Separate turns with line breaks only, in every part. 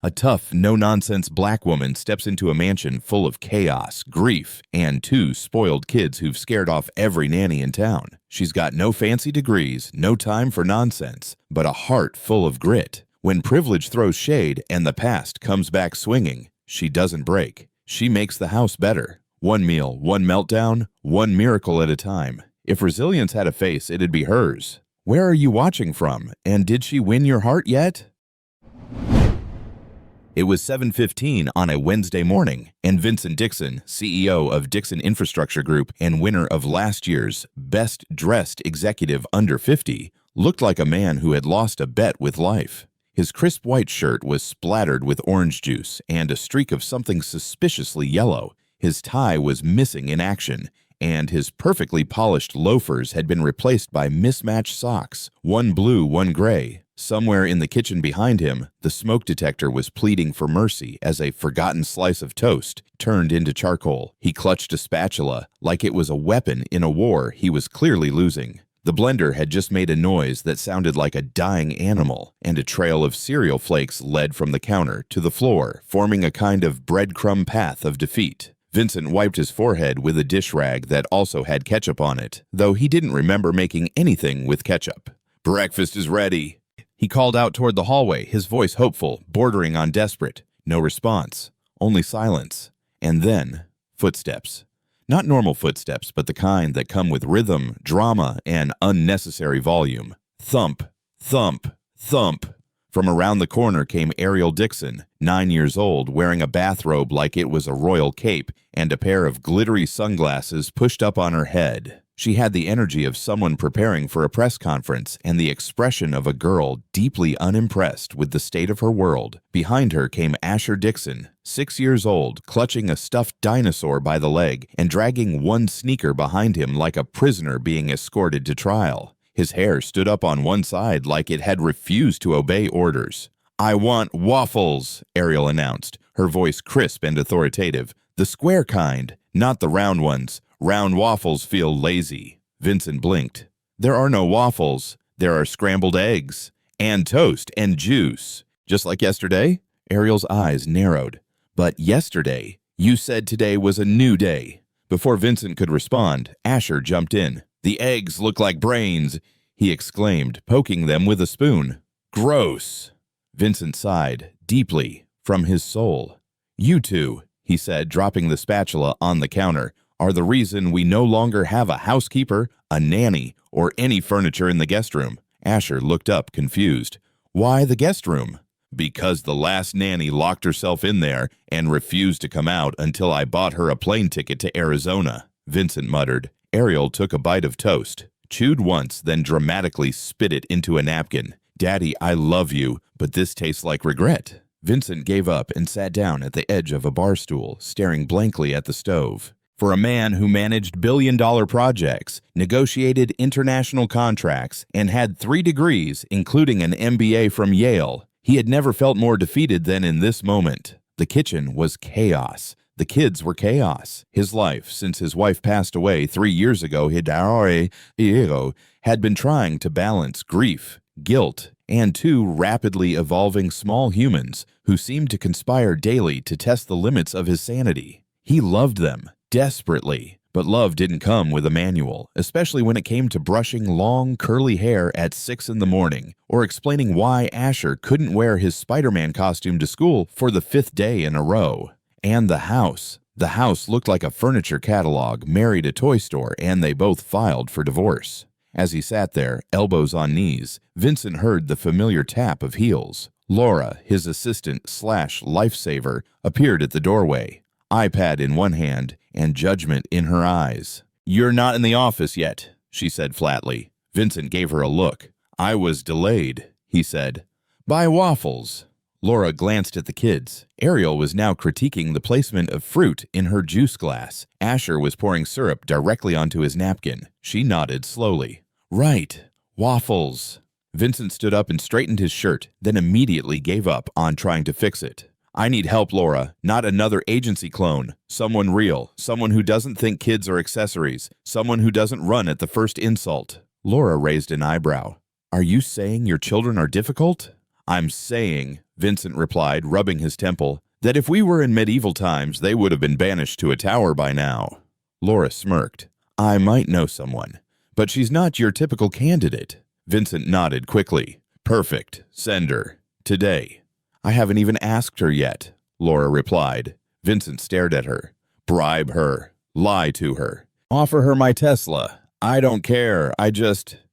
A tough, no-nonsense black woman steps into a mansion full of chaos, grief, and two spoiled kids who've scared off every nanny in town. She's got no fancy degrees, no time for nonsense, but a heart full of grit. When privilege throws shade and the past comes back swinging, she doesn't break. She makes the house better. One meal, one meltdown, one miracle at a time. If resilience had a face, it'd be hers. Where are you watching from? And did she win your heart yet? It was 7:15 on a Wednesday morning, and Vincent Dixon, CEO of Dixon Infrastructure Group and winner of last year's Best Dressed Executive Under 50, looked like a man who had lost a bet with life. His crisp white shirt was splattered with orange juice and a streak of something suspiciously yellow. His tie was missing in action, and his perfectly polished loafers had been replaced by mismatched socks, one blue, one gray. Somewhere in the kitchen behind him, the smoke detector was pleading for mercy as a forgotten slice of toast turned into charcoal. He clutched a spatula like it was a weapon in a war he was clearly losing. The blender had just made a noise that sounded like a dying animal, and a trail of cereal flakes led from the counter to the floor, forming a kind of breadcrumb path of defeat. Vincent wiped his forehead with a dish rag that also had ketchup on it, though he didn't remember making anything with ketchup. "Breakfast is ready," he called out toward the hallway, his voice hopeful, bordering on desperate. No response, only silence. And then, footsteps. Not normal footsteps, but the kind that come with rhythm, drama, and unnecessary volume. Thump, thump, thump. From around the corner came Ariel Dixon, 9 years old, wearing a bathrobe like it was a royal cape and a pair of glittery sunglasses pushed up on her head. She had the energy of someone preparing for a press conference and the expression of a girl deeply unimpressed with the state of her world. Behind her came Asher Dixon, 6 years old, clutching a stuffed dinosaur by the leg and dragging one sneaker behind him like a prisoner being escorted to trial. His hair stood up on one side like it had refused to obey orders. "I want waffles," Ariel announced, her voice crisp and authoritative. "The square kind, not the round ones. Round waffles feel lazy." Vincent blinked. "There are no waffles. There are scrambled eggs. And toast and juice." "Just like yesterday?" Ariel's eyes narrowed. "But yesterday? You said today was a new day." Before Vincent could respond, Asher jumped in. "The eggs look like brains," he exclaimed, poking them with a spoon. "Gross." Vincent sighed, deeply, from his soul. "You two," he said, dropping the spatula on the counter, "are the reason we no longer have a housekeeper, a nanny, or any furniture in the guest room." Asher looked up, confused. "Why the guest room?" "Because the last nanny locked herself in there and refused to come out until I bought her a plane ticket to Arizona," Vincent muttered. Ariel took a bite of toast, chewed once, then dramatically spit it into a napkin. "Daddy, I love you, but this tastes like regret." Vincent gave up and sat down at the edge of a bar stool, staring blankly at the stove. For a man who managed billion-dollar projects, negotiated international contracts, and had 3 degrees, including an MBA from Yale, he had never felt more defeated than in this moment. The kitchen was chaos. The kids were chaos. His life, since his wife passed away 3 years ago, had been trying to balance grief, guilt, and 2 rapidly evolving small humans who seemed to conspire daily to test the limits of his sanity. He loved them desperately, but love didn't come with a manual, especially when it came to brushing long, curly hair at 6 in the morning, or explaining why Asher couldn't wear his Spider-Man costume to school for the 5th day in a row. And the house. The house looked like a furniture catalog, married a toy store, and they both filed for divorce. As he sat there, elbows on knees, Vincent heard the familiar tap of heels. Laura, his assistant/lifesaver, appeared at the doorway, iPad in one hand and judgment in her eyes. "You're not in the office yet," she said flatly. Vincent gave her a look. "I was delayed," he said. "By waffles." Laura glanced at the kids. Ariel was now critiquing the placement of fruit in her juice glass. Asher was pouring syrup directly onto his napkin. She nodded slowly. "Right, waffles." Vincent stood up and straightened his shirt, then immediately gave up on trying to fix it. "I need help, Laura, not another agency clone. Someone real, someone who doesn't think kids are accessories, someone who doesn't run at the first insult." Laura raised an eyebrow. "Are you saying your children are difficult?" "I'm saying," Vincent replied, rubbing his temple, "that if we were in medieval times, they would have been banished to a tower by now." Laura smirked. "I might know someone, but she's not your typical candidate." Vincent nodded quickly. "Perfect. Send her. Today." "I haven't even asked her yet," Laura replied. Vincent stared at her. "Bribe her. Lie to her. Offer her my Tesla. I don't care.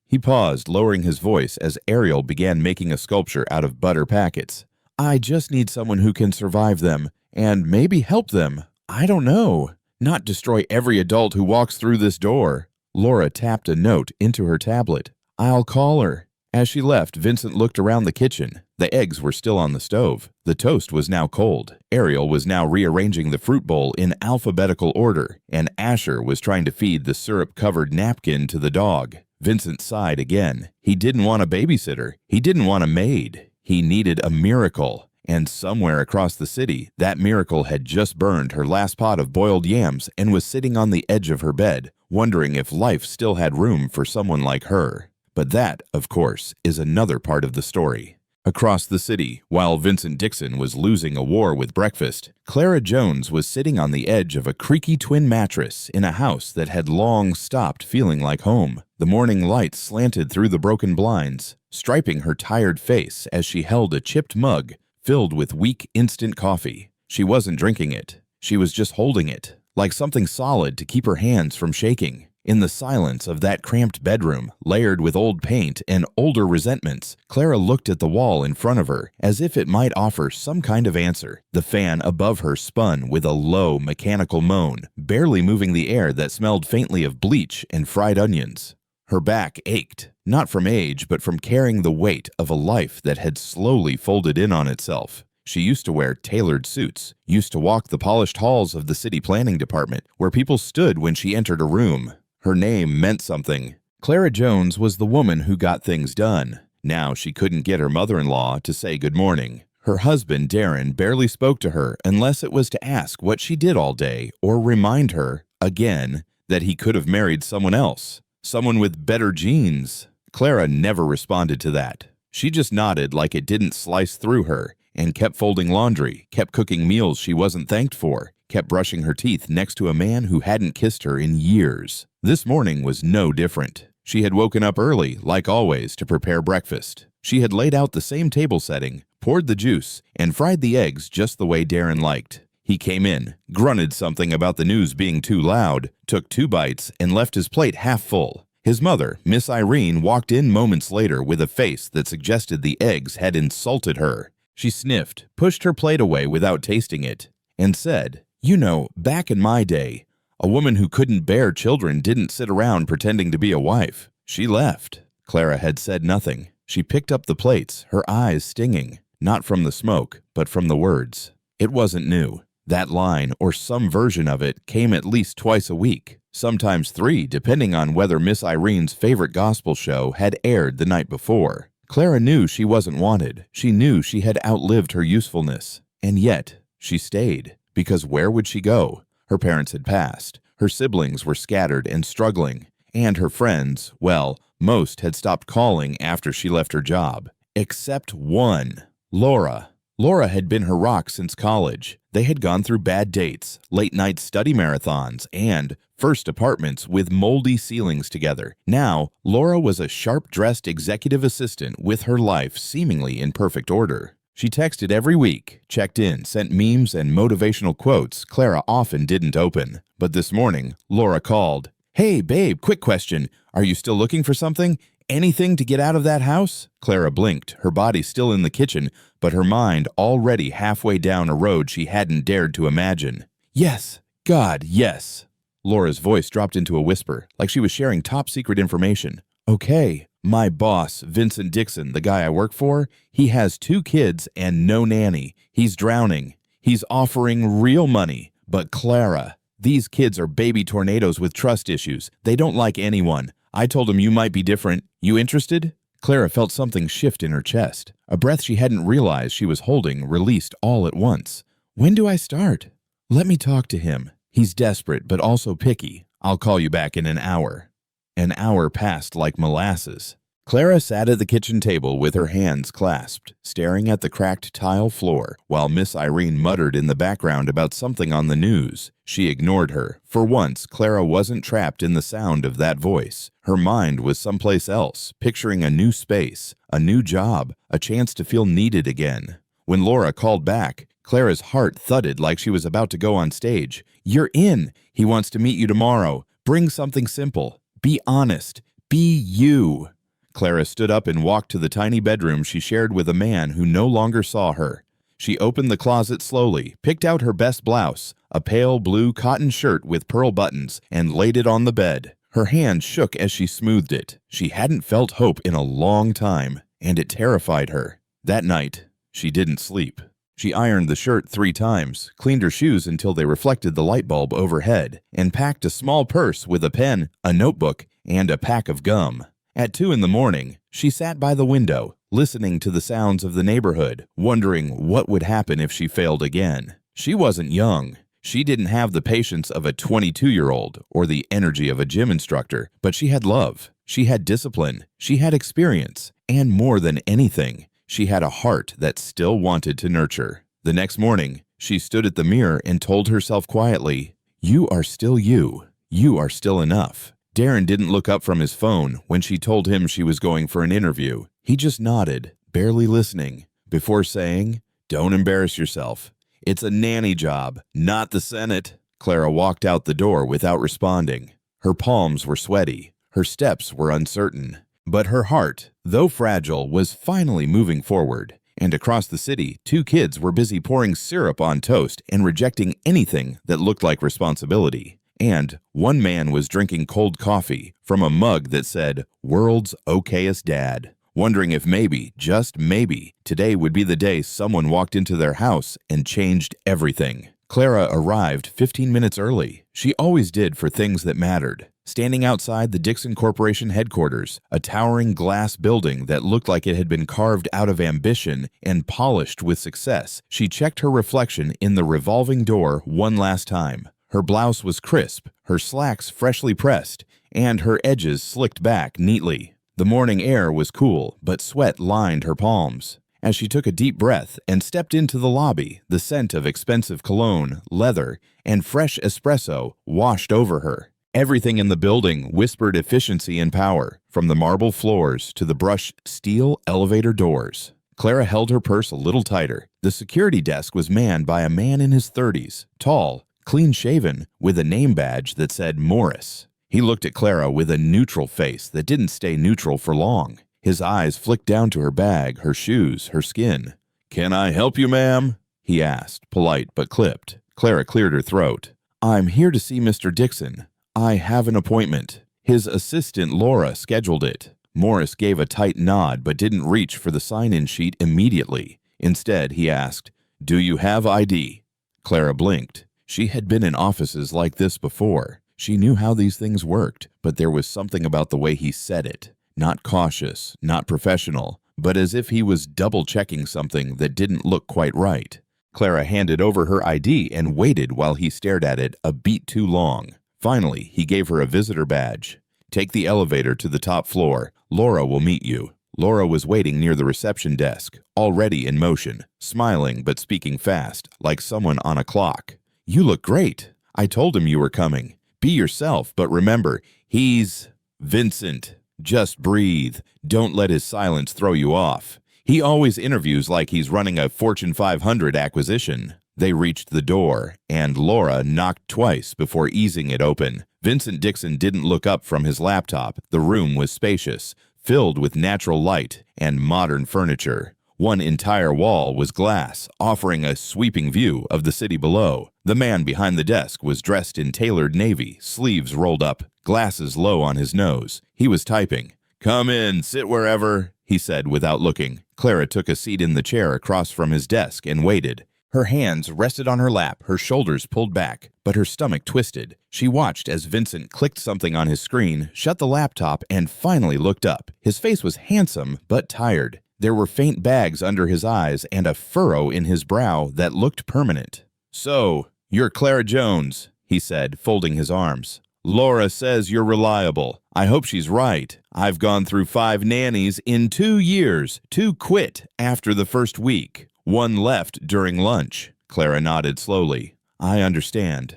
He paused, lowering his voice as Ariel began making a sculpture out of butter packets. "I just need someone who can survive them, and maybe help them. I don't know. Not destroy every adult who walks through this door." Laura tapped a note into her tablet. "I'll call her." As she left, Vincent looked around the kitchen. The eggs were still on the stove. The toast was now cold. Ariel was now rearranging the fruit bowl in alphabetical order, and Asher was trying to feed the syrup-covered napkin to the dog. Vincent sighed again. He didn't want a babysitter. He didn't want a maid. He needed a miracle. And somewhere across the city, that miracle had just burned her last pot of boiled yams and was sitting on the edge of her bed, wondering if life still had room for someone like her. But that, of course, is another part of the story. Across the city, while Vincent Dixon was losing a war with breakfast, Clara Jones was sitting on the edge of a creaky twin mattress in a house that had long stopped feeling like home. The morning light slanted through the broken blinds, striping her tired face as she held a chipped mug filled with weak instant coffee. She wasn't drinking it. She was just holding it, like something solid to keep her hands from shaking. In the silence of that cramped bedroom, layered with old paint and older resentments, Clara looked at the wall in front of her as if it might offer some kind of answer. The fan above her spun with a low, mechanical moan, barely moving the air that smelled faintly of bleach and fried onions. Her back ached, not from age, but from carrying the weight of a life that had slowly folded in on itself. She used to wear tailored suits, used to walk the polished halls of the city planning department, where people stood when she entered a room. Her name meant something. Clara Jones was the woman who got things done. Now she couldn't get her mother-in-law to say good morning. Her husband, Darren, barely spoke to her unless it was to ask what she did all day or remind her, again, that he could have married someone else, someone with better genes. Clara never responded to that. She just nodded like it didn't slice through her and kept folding laundry, kept cooking meals she wasn't thanked for, kept brushing her teeth next to a man who hadn't kissed her in years. This morning was no different. She had woken up early, like always, to prepare breakfast. She had laid out the same table setting, poured the juice, and fried the eggs just the way Darren liked. He came in, grunted something about the news being too loud, took 2 bites, and left his plate half full. His mother, Miss Irene, walked in moments later with a face that suggested the eggs had insulted her. She sniffed, pushed her plate away without tasting it, and said, "You know, back in my day, a woman who couldn't bear children didn't sit around pretending to be a wife. She left." Clara had said nothing. She picked up the plates, her eyes stinging, not from the smoke, but from the words. It wasn't new. That line, or some version of it, came at least twice a week, sometimes 3, depending on whether Miss Irene's favorite gospel show had aired the night before. Clara knew she wasn't wanted. She knew she had outlived her usefulness. And yet, she stayed. Because where would she go? Her parents had passed. Her siblings were scattered and struggling. And her friends, well, most had stopped calling after she left her job. Except one. Laura. Laura had been her rock since college. They had gone through bad dates, late-night study marathons, and first apartments with moldy ceilings together. Now, Laura was a sharp-dressed executive assistant with her life seemingly in perfect order. She texted every week, checked in, sent memes and motivational quotes Clara often didn't open. But this morning, Laura called. "Hey, babe, quick question. Are you still looking for something? Anything to get out of that house?" Clara blinked, her body still in the kitchen, but her mind already halfway down a road she hadn't dared to imagine. "Yes. God, yes." Laura's voice dropped into a whisper, like she was sharing top-secret information. "Okay. My boss, Vincent Dixon, the guy I work for, he has 2 kids and no nanny. He's drowning. He's offering real money. But Clara, these kids are baby tornadoes with trust issues. They don't like anyone. I told him you might be different. You interested?" Clara felt something shift in her chest. A breath she hadn't realized she was holding released all at once. "When do I start?" "Let me talk to him. He's desperate but also picky. I'll call you back in an hour." An hour passed like molasses. Clara sat at the kitchen table with her hands clasped, staring at the cracked tile floor, while Miss Irene muttered in the background about something on the news. She ignored her. For once, Clara wasn't trapped in the sound of that voice. Her mind was someplace else, picturing a new space, a new job, a chance to feel needed again. When Laura called back, Clara's heart thudded like she was about to go on stage. "You're in. He wants to meet you tomorrow. Bring something simple. Be honest. Be you." Clara stood up and walked to the tiny bedroom she shared with a man who no longer saw her. She opened the closet slowly, picked out her best blouse, a pale blue cotton shirt with pearl buttons, and laid it on the bed. Her hand shook as she smoothed it. She hadn't felt hope in a long time, and it terrified her. That night, she didn't sleep. She ironed the shirt 3 times, cleaned her shoes until they reflected the light bulb overhead, and packed a small purse with a pen, a notebook, and a pack of gum. At 2 in the morning, she sat by the window, listening to the sounds of the neighborhood, wondering what would happen if she failed again. She wasn't young. She didn't have the patience of a 22-year-old or the energy of a gym instructor, but she had love. She had discipline. She had experience. And more than anything, she had a heart that still wanted to nurture. The next morning, she stood at the mirror and told herself quietly, "You are still you. You are still enough." Darren didn't look up from his phone when she told him she was going for an interview. He just nodded, barely listening, before saying, "Don't embarrass yourself. It's a nanny job, not the Senate." Clara walked out the door without responding. Her palms were sweaty. Her steps were uncertain. But her heart, though fragile, was finally moving forward. And across the city, 2 kids were busy pouring syrup on toast and rejecting anything that looked like responsibility. And one man was drinking cold coffee from a mug that said, "World's okayest dad," wondering if maybe, just maybe, today would be the day someone walked into their house and changed everything. Clara arrived 15 minutes early. She always did for things that mattered. Standing outside the Dixon Corporation headquarters, a towering glass building that looked like it had been carved out of ambition and polished with success, she checked her reflection in the revolving door one last time. Her blouse was crisp, her slacks freshly pressed, and her edges slicked back neatly. The morning air was cool, but sweat lined her palms. As she took a deep breath and stepped into the lobby, the scent of expensive cologne, leather, and fresh espresso washed over her. Everything in the building whispered efficiency and power, from the marble floors to the brushed steel elevator doors. Clara held her purse a little tighter. The security desk was manned by a man in his 30s, tall, clean-shaven, with a name badge that said Morris. He looked at Clara with a neutral face that didn't stay neutral for long. His eyes flicked down to her bag, her shoes, her skin. "Can I help you, ma'am?" he asked, polite but clipped. Clara cleared her throat. "I'm here to see Mr. Dixon. I have an appointment." His assistant Laura scheduled it. Morris gave a tight nod but didn't reach for the sign-in sheet immediately. Instead, he asked, "Do you have ID?" Clara blinked. She had been in offices like this before. She knew how these things worked, but there was something about the way he said it. Not cautious, not professional, but as if he was double-checking something that didn't look quite right. Clara handed over her ID and waited while he stared at it a beat too long. Finally, he gave her a visitor badge. "Take the elevator to the top floor. Laura will meet you." Laura was waiting near the reception desk, already in motion, smiling but speaking fast, like someone on a clock. "You look great. I told him you were coming. Be yourself, but remember, he's Vincent. Just breathe. Don't let his silence throw you off. He always interviews like he's running a Fortune 500 acquisition." They reached the door, and Laura knocked twice before easing it open. Vincent Dixon didn't look up from his laptop. The room was spacious, filled with natural light and modern furniture. One entire wall was glass, offering a sweeping view of the city below. The man behind the desk was dressed in tailored navy, sleeves rolled up, glasses low on his nose. He was typing. "Come in, sit wherever," he said without looking. Clara took a seat in the chair across from his desk and waited. Her hands rested on her lap, her shoulders pulled back, but her stomach twisted. She watched as Vincent clicked something on his screen, shut the laptop, and finally looked up. His face was handsome, but tired. There were faint bags under his eyes and a furrow in his brow that looked permanent. "So, you're Clara Jones," he said, folding his arms. "Laura says you're reliable. I hope she's right. I've gone through 5 nannies in 2 years. 2 quit after the first week. 1 left during lunch. Clara nodded slowly. I understand.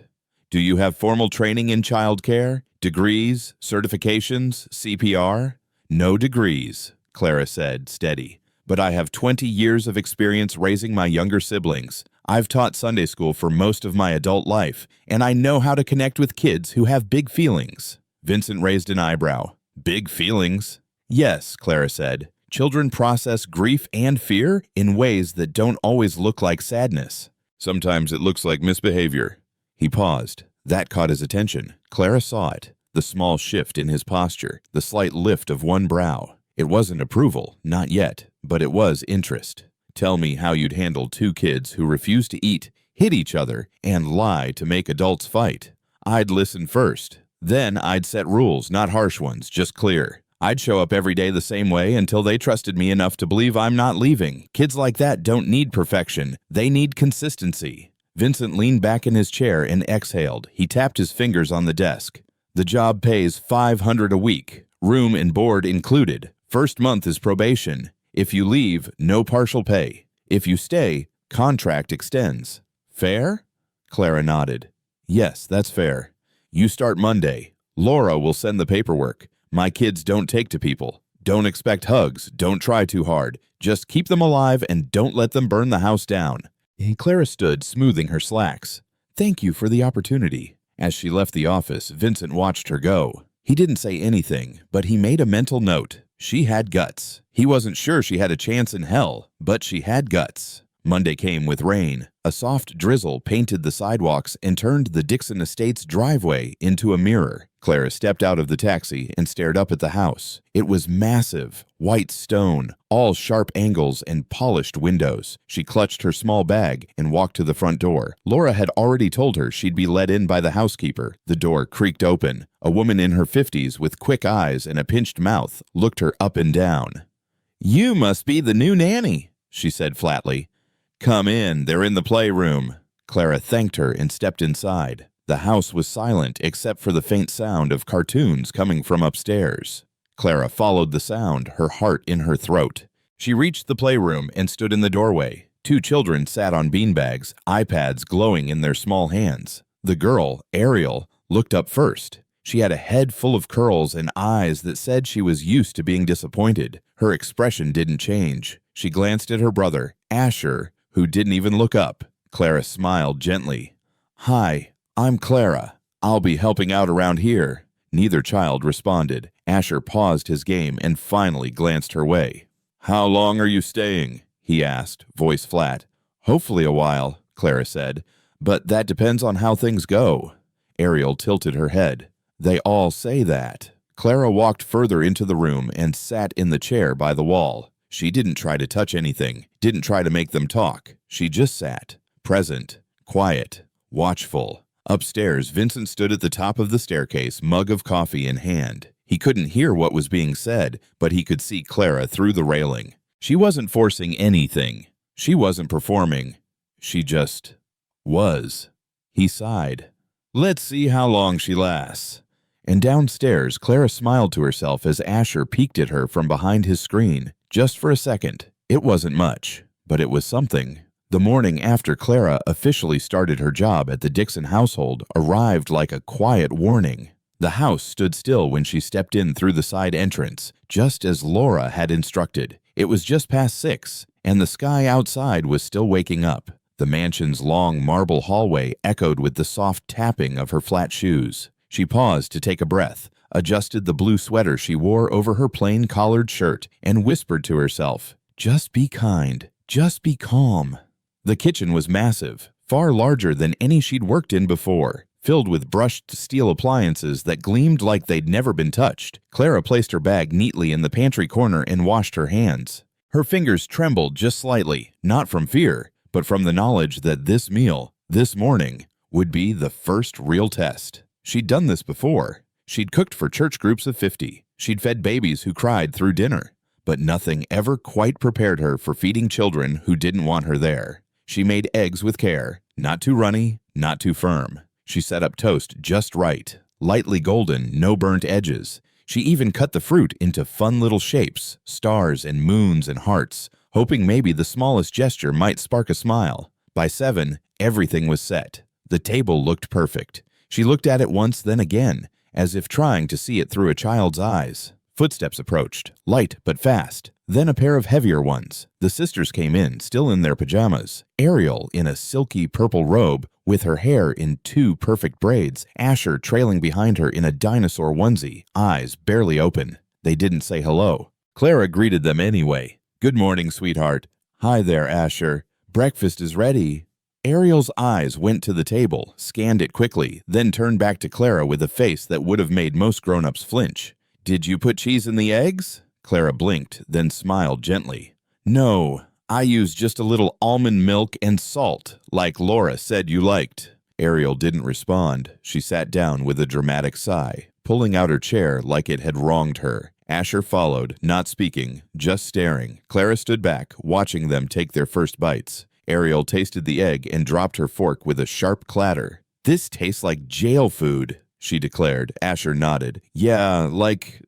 Do you have formal training in childcare? Degrees? Certifications? CPR? No degrees, Clara said, steady. But I have 20 years of experience raising my younger siblings. I've taught Sunday school for most of my adult life, and I know how to connect with kids who have big feelings. Vincent raised an eyebrow. Big feelings? Yes, Clara said. Children process grief and fear in ways that don't always look like sadness. Sometimes it looks like misbehavior. He paused. That caught his attention. Clara saw it. The small shift in his posture, the slight lift of one brow. It wasn't approval, not yet, but it was interest. Tell me how you'd handle 2 kids who refuse to eat, hit each other, and lie to make adults fight. I'd listen first. Then I'd set rules, not harsh ones, just clear. I'd show up every day the same way until they trusted me enough to believe I'm not leaving. Kids like that don't need perfection. They need consistency. Vincent leaned back in his chair and exhaled. He tapped his fingers on the desk. The job pays $500 a week, room and board included. First month is probation. If you leave, no partial pay. If you stay, contract extends. Fair? Clara nodded. Yes, that's fair. You start Monday. Laura will send the paperwork. My kids don't take to people. Don't expect hugs. Don't try too hard. Just keep them alive and don't let them burn the house down. Clara stood, smoothing her slacks. Thank you for the opportunity. As she left the office, Vincent watched her go. He didn't say anything, but he made a mental note. She had guts. He wasn't sure she had a chance in hell, but she had guts. Monday came with rain. A soft drizzle painted the sidewalks and turned the Dixon Estates driveway into a mirror. Clara stepped out of the taxi and stared up at the house. It was massive, white stone, all sharp angles and polished windows. She clutched her small bag and walked to the front door. Laura had already told her she'd be let in by the housekeeper. The door creaked open. A woman in her 50s with quick eyes and a pinched mouth looked her up and down. You must be the new nanny, she said flatly. Come in, they're in the playroom. Clara thanked her and stepped inside. The house was silent except for the faint sound of cartoons coming from upstairs. Clara followed the sound, her heart in her throat. She reached the playroom and stood in the doorway. 2 children sat on beanbags, iPads glowing in their small hands. The girl, Ariel, looked up first. She had a head full of curls and eyes that said she was used to being disappointed. Her expression didn't change. She glanced at her brother, Asher, who didn't even look up. Clara smiled gently. Hi, I'm Clara. I'll be helping out around here. Neither child responded. Asher paused his game and finally glanced her way. How long are you staying? He asked, voice flat. Hopefully a while, Clara said, but that depends on how things go. Ariel tilted her head. They all say that. Clara walked further into the room and sat in the chair by the wall. She didn't try to touch anything, didn't try to make them talk. She just sat, present, quiet, watchful. Upstairs, Vincent stood at the top of the staircase, mug of coffee in hand. He couldn't hear what was being said, but he could see Clara through the railing. She wasn't forcing anything. She wasn't performing. She just was. He sighed. Let's see how long she lasts. And downstairs, Clara smiled to herself as Asher peeked at her from behind his screen. Just for a second. It wasn't much, but it was something. The morning after Clara officially started her job at the Dixon household arrived like a quiet warning. The house stood still when she stepped in through the side entrance, just as Laura had instructed. It was just past 6, and the sky outside was still waking up. The mansion's long marble hallway echoed with the soft tapping of her flat shoes. She paused to take a breath, adjusted the blue sweater she wore over her plain collared shirt, and whispered to herself, just be kind, just be calm. The kitchen was massive, far larger than any she'd worked in before, filled with brushed steel appliances that gleamed like they'd never been touched. Clara placed her bag neatly in the pantry corner and washed her hands. Her fingers trembled just slightly, not from fear, but from the knowledge that this meal, this morning, would be the first real test. She'd done this before. She'd cooked for church groups of 50. She'd fed babies who cried through dinner. But nothing ever quite prepared her for feeding children who didn't want her there. She made eggs with care, not too runny, not too firm. She set up toast just right, lightly golden, no burnt edges. She even cut the fruit into fun little shapes, stars and moons and hearts, hoping maybe the smallest gesture might spark a smile. By 7, everything was set. The table looked perfect. She looked at it once, then again, as if trying to see it through a child's eyes. Footsteps approached, light but fast. Then a pair of heavier ones. The sisters came in, still in their pajamas. Ariel in a silky purple robe, with her hair in 2 perfect braids. Asher trailing behind her in a dinosaur onesie, eyes barely open. They didn't say hello. Clara greeted them anyway. "Good morning, sweetheart." "Hi there, Asher. Breakfast is ready." Ariel's eyes went to the table, scanned it quickly, then turned back to Clara with a face that would have made most grown-ups flinch. "Did you put cheese in the eggs?" Clara blinked, then smiled gently. "No, I used just a little almond milk and salt, like Laura said you liked." Ariel didn't respond. She sat down with a dramatic sigh, pulling out her chair like it had wronged her. Asher followed, not speaking, just staring. Clara stood back, watching them take their first bites. Ariel tasted the egg and dropped her fork with a sharp clatter. "This tastes like jail food," she declared. Asher nodded. "Yeah, like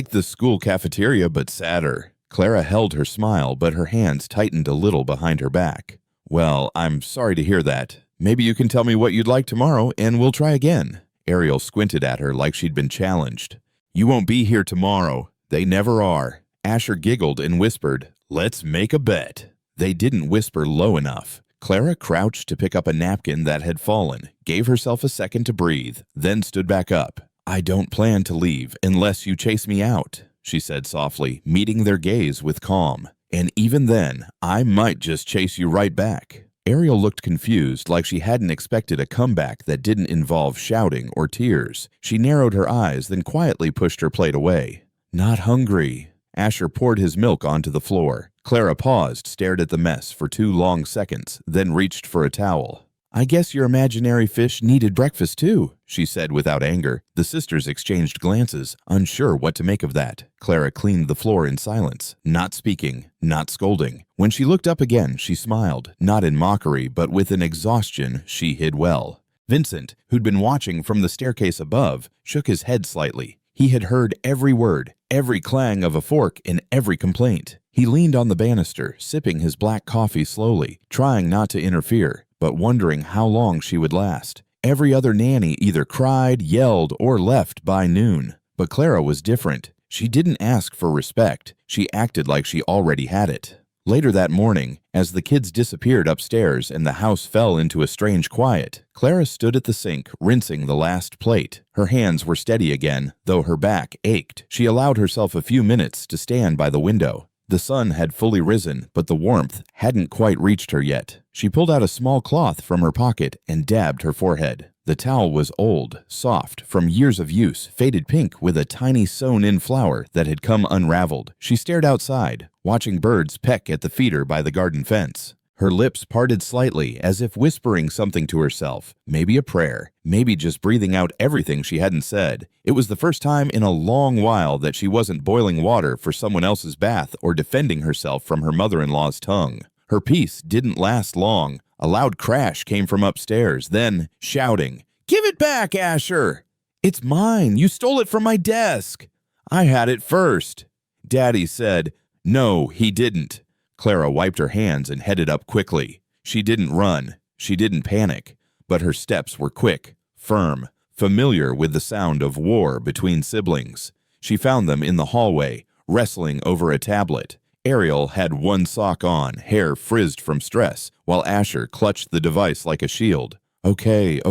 the school cafeteria, but sadder." Clara held her smile, but her hands tightened a little behind her back. "Well, I'm sorry to hear that. Maybe you can tell me what you'd like tomorrow, and we'll try again." Ariel squinted at her like she'd been challenged. "You won't be here tomorrow. They never are." Asher giggled and whispered, "Let's make a bet." They didn't whisper low enough. Clara crouched to pick up a napkin that had fallen, gave herself a second to breathe, then stood back up. "I don't plan to leave unless you chase me out," she said softly, meeting their gaze with calm. "And even then, I might just chase you right back." Ariel looked confused, like she hadn't expected a comeback that didn't involve shouting or tears. She narrowed her eyes, then quietly pushed her plate away. "Not hungry." Asher poured his milk onto the floor. Clara paused, stared at the mess for 2 long seconds, then reached for a towel. "I guess your imaginary fish needed breakfast too," she said without anger. The sisters exchanged glances, unsure what to make of that. Clara cleaned the floor in silence, not speaking, not scolding. When she looked up again, she smiled, not in mockery, but with an exhaustion she hid well. Vincent, who'd been watching from the staircase above, shook his head slightly. He had heard every word, every clang of a fork, and every complaint. He leaned on the banister, sipping his black coffee slowly, trying not to interfere, but wondering how long she would last. Every other nanny either cried, yelled, or left by noon. But Clara was different. She didn't ask for respect. She acted like she already had it. Later that morning, as the kids disappeared upstairs and the house fell into a strange quiet, Clara stood at the sink, rinsing the last plate. Her hands were steady again, though her back ached. She allowed herself a few minutes to stand by the window. The sun had fully risen, but the warmth hadn't quite reached her yet. She pulled out a small cloth from her pocket and dabbed her forehead. The towel was old, soft, from years of use, faded pink with a tiny sewn-in flower that had come unraveled. She stared outside, watching birds peck at the feeder by the garden fence. Her lips parted slightly, as if whispering something to herself. Maybe a prayer, maybe just breathing out everything she hadn't said. It was the first time in a long while that she wasn't boiling water for someone else's bath or defending herself from her mother-in-law's tongue. Her peace didn't last long. A loud crash came from upstairs, then shouting, "Give it back, Asher!" "It's mine! You stole it from my desk!" "I had it first." Daddy said, "No, he didn't." Clara wiped her hands and headed up quickly. She didn't run. She didn't panic. But her steps were quick, firm, familiar with the sound of war between siblings. She found them in the hallway, wrestling over a tablet. Ariel had one sock on, hair frizzed from stress, while Asher clutched the device like a shield. Okay,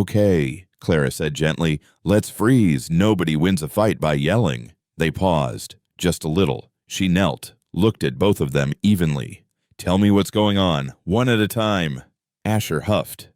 Clara said gently. "Let's freeze. Nobody wins a fight by yelling." They paused, just a little. She knelt, looked at both of them evenly. "Tell me what's going on, one at a time." Asher huffed.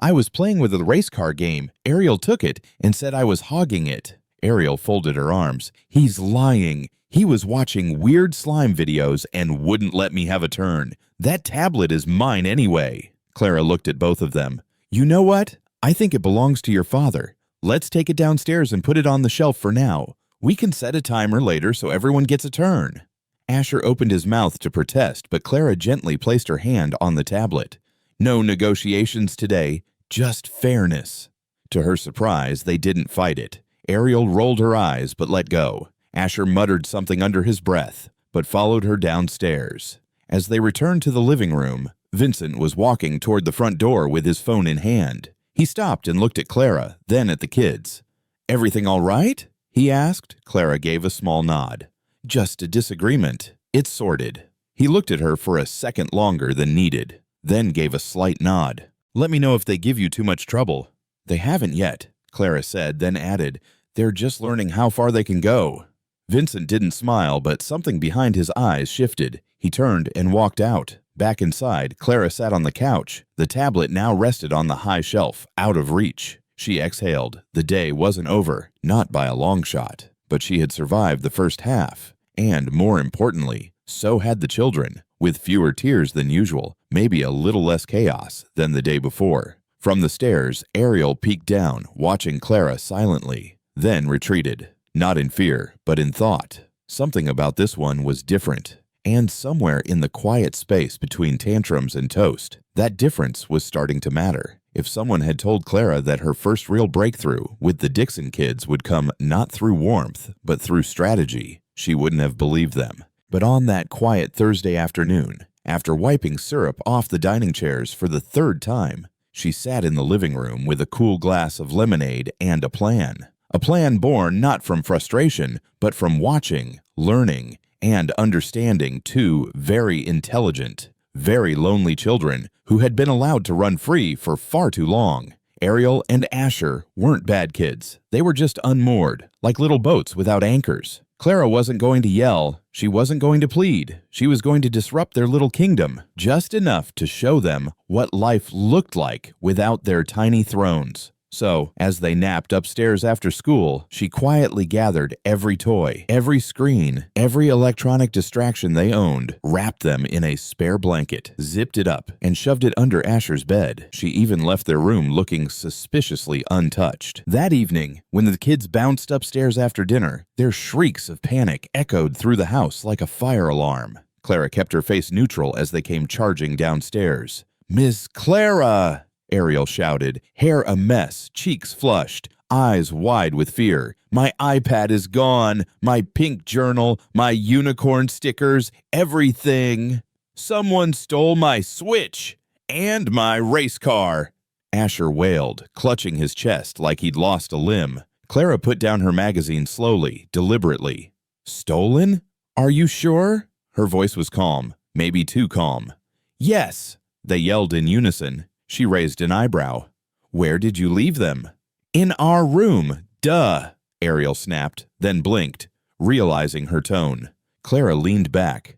"I was playing with a race car game. Ariel took it and said I was hogging it." Ariel folded her arms. "He's lying. He was watching weird slime videos and wouldn't let me have a turn. That tablet is mine anyway." Clara looked at both of them. "You know what? I think it belongs to your father. Let's take it downstairs and put it on the shelf for now. We can set a timer later so everyone gets a turn." Asher opened his mouth to protest, but Clara gently placed her hand on the tablet. "No negotiations today, just fairness." To her surprise, they didn't fight it. Ariel rolled her eyes but let go. Asher muttered something under his breath, but followed her downstairs. As they returned to the living room, Vincent was walking toward the front door with his phone in hand. He stopped and looked at Clara, then at the kids. "Everything all right?" he asked. Clara gave a small nod. "Just a disagreement. It's sorted." He looked at her for a second longer than needed, then gave a slight nod. "Let me know if they give you too much trouble." "They haven't yet," Clara said, then added, "They're just learning how far they can go." Vincent didn't smile, but something behind his eyes shifted. He turned and walked out. Back inside, Clara sat on the couch. The tablet now rested on the high shelf, out of reach. She exhaled. The day wasn't over, not by a long shot, but she had survived the first half. And, more importantly, so had the children, with fewer tears than usual, maybe a little less chaos than the day before. From the stairs, Ariel peeked down, watching Clara silently, then retreated. Not in fear, but in thought. Something about this one was different. And somewhere in the quiet space between tantrums and toast, that difference was starting to matter. If someone had told Clara that her first real breakthrough with the Dixon kids would come not through warmth, but through strategy, she wouldn't have believed them. But on that quiet Thursday afternoon, after wiping syrup off the dining chairs for the third time, she sat in the living room with a cool glass of lemonade and a plan. A plan born not from frustration, but from watching, learning, and understanding two very intelligent, very lonely children who had been allowed to run free for far too long. Ariel and Asher weren't bad kids. They were just unmoored, like little boats without anchors. Clara wasn't going to yell. She wasn't going to plead. She was going to disrupt their little kingdom, just enough to show them what life looked like without their tiny thrones. So, as they napped upstairs after school, she quietly gathered every toy, every screen, every electronic distraction they owned, wrapped them in a spare blanket, zipped it up, and shoved it under Asher's bed. She even left their room looking suspiciously untouched. That evening, when the kids bounced upstairs after dinner, their shrieks of panic echoed through the house like a fire alarm. Clara kept her face neutral as they came charging downstairs. "Miss Clara!" Ariel shouted, hair a mess, cheeks flushed, eyes wide with fear. "My iPad is gone, my pink journal, my unicorn stickers, everything. Someone stole my Switch and my race car." Asher wailed, clutching his chest like he'd lost a limb. Clara put down her magazine slowly, deliberately. "Stolen? Are you sure?" Her voice was calm, maybe too calm. "Yes," they yelled in unison. She raised an eyebrow. "Where did you leave them?" "In our room, duh," Ariel snapped, then blinked, realizing her tone. Clara leaned back.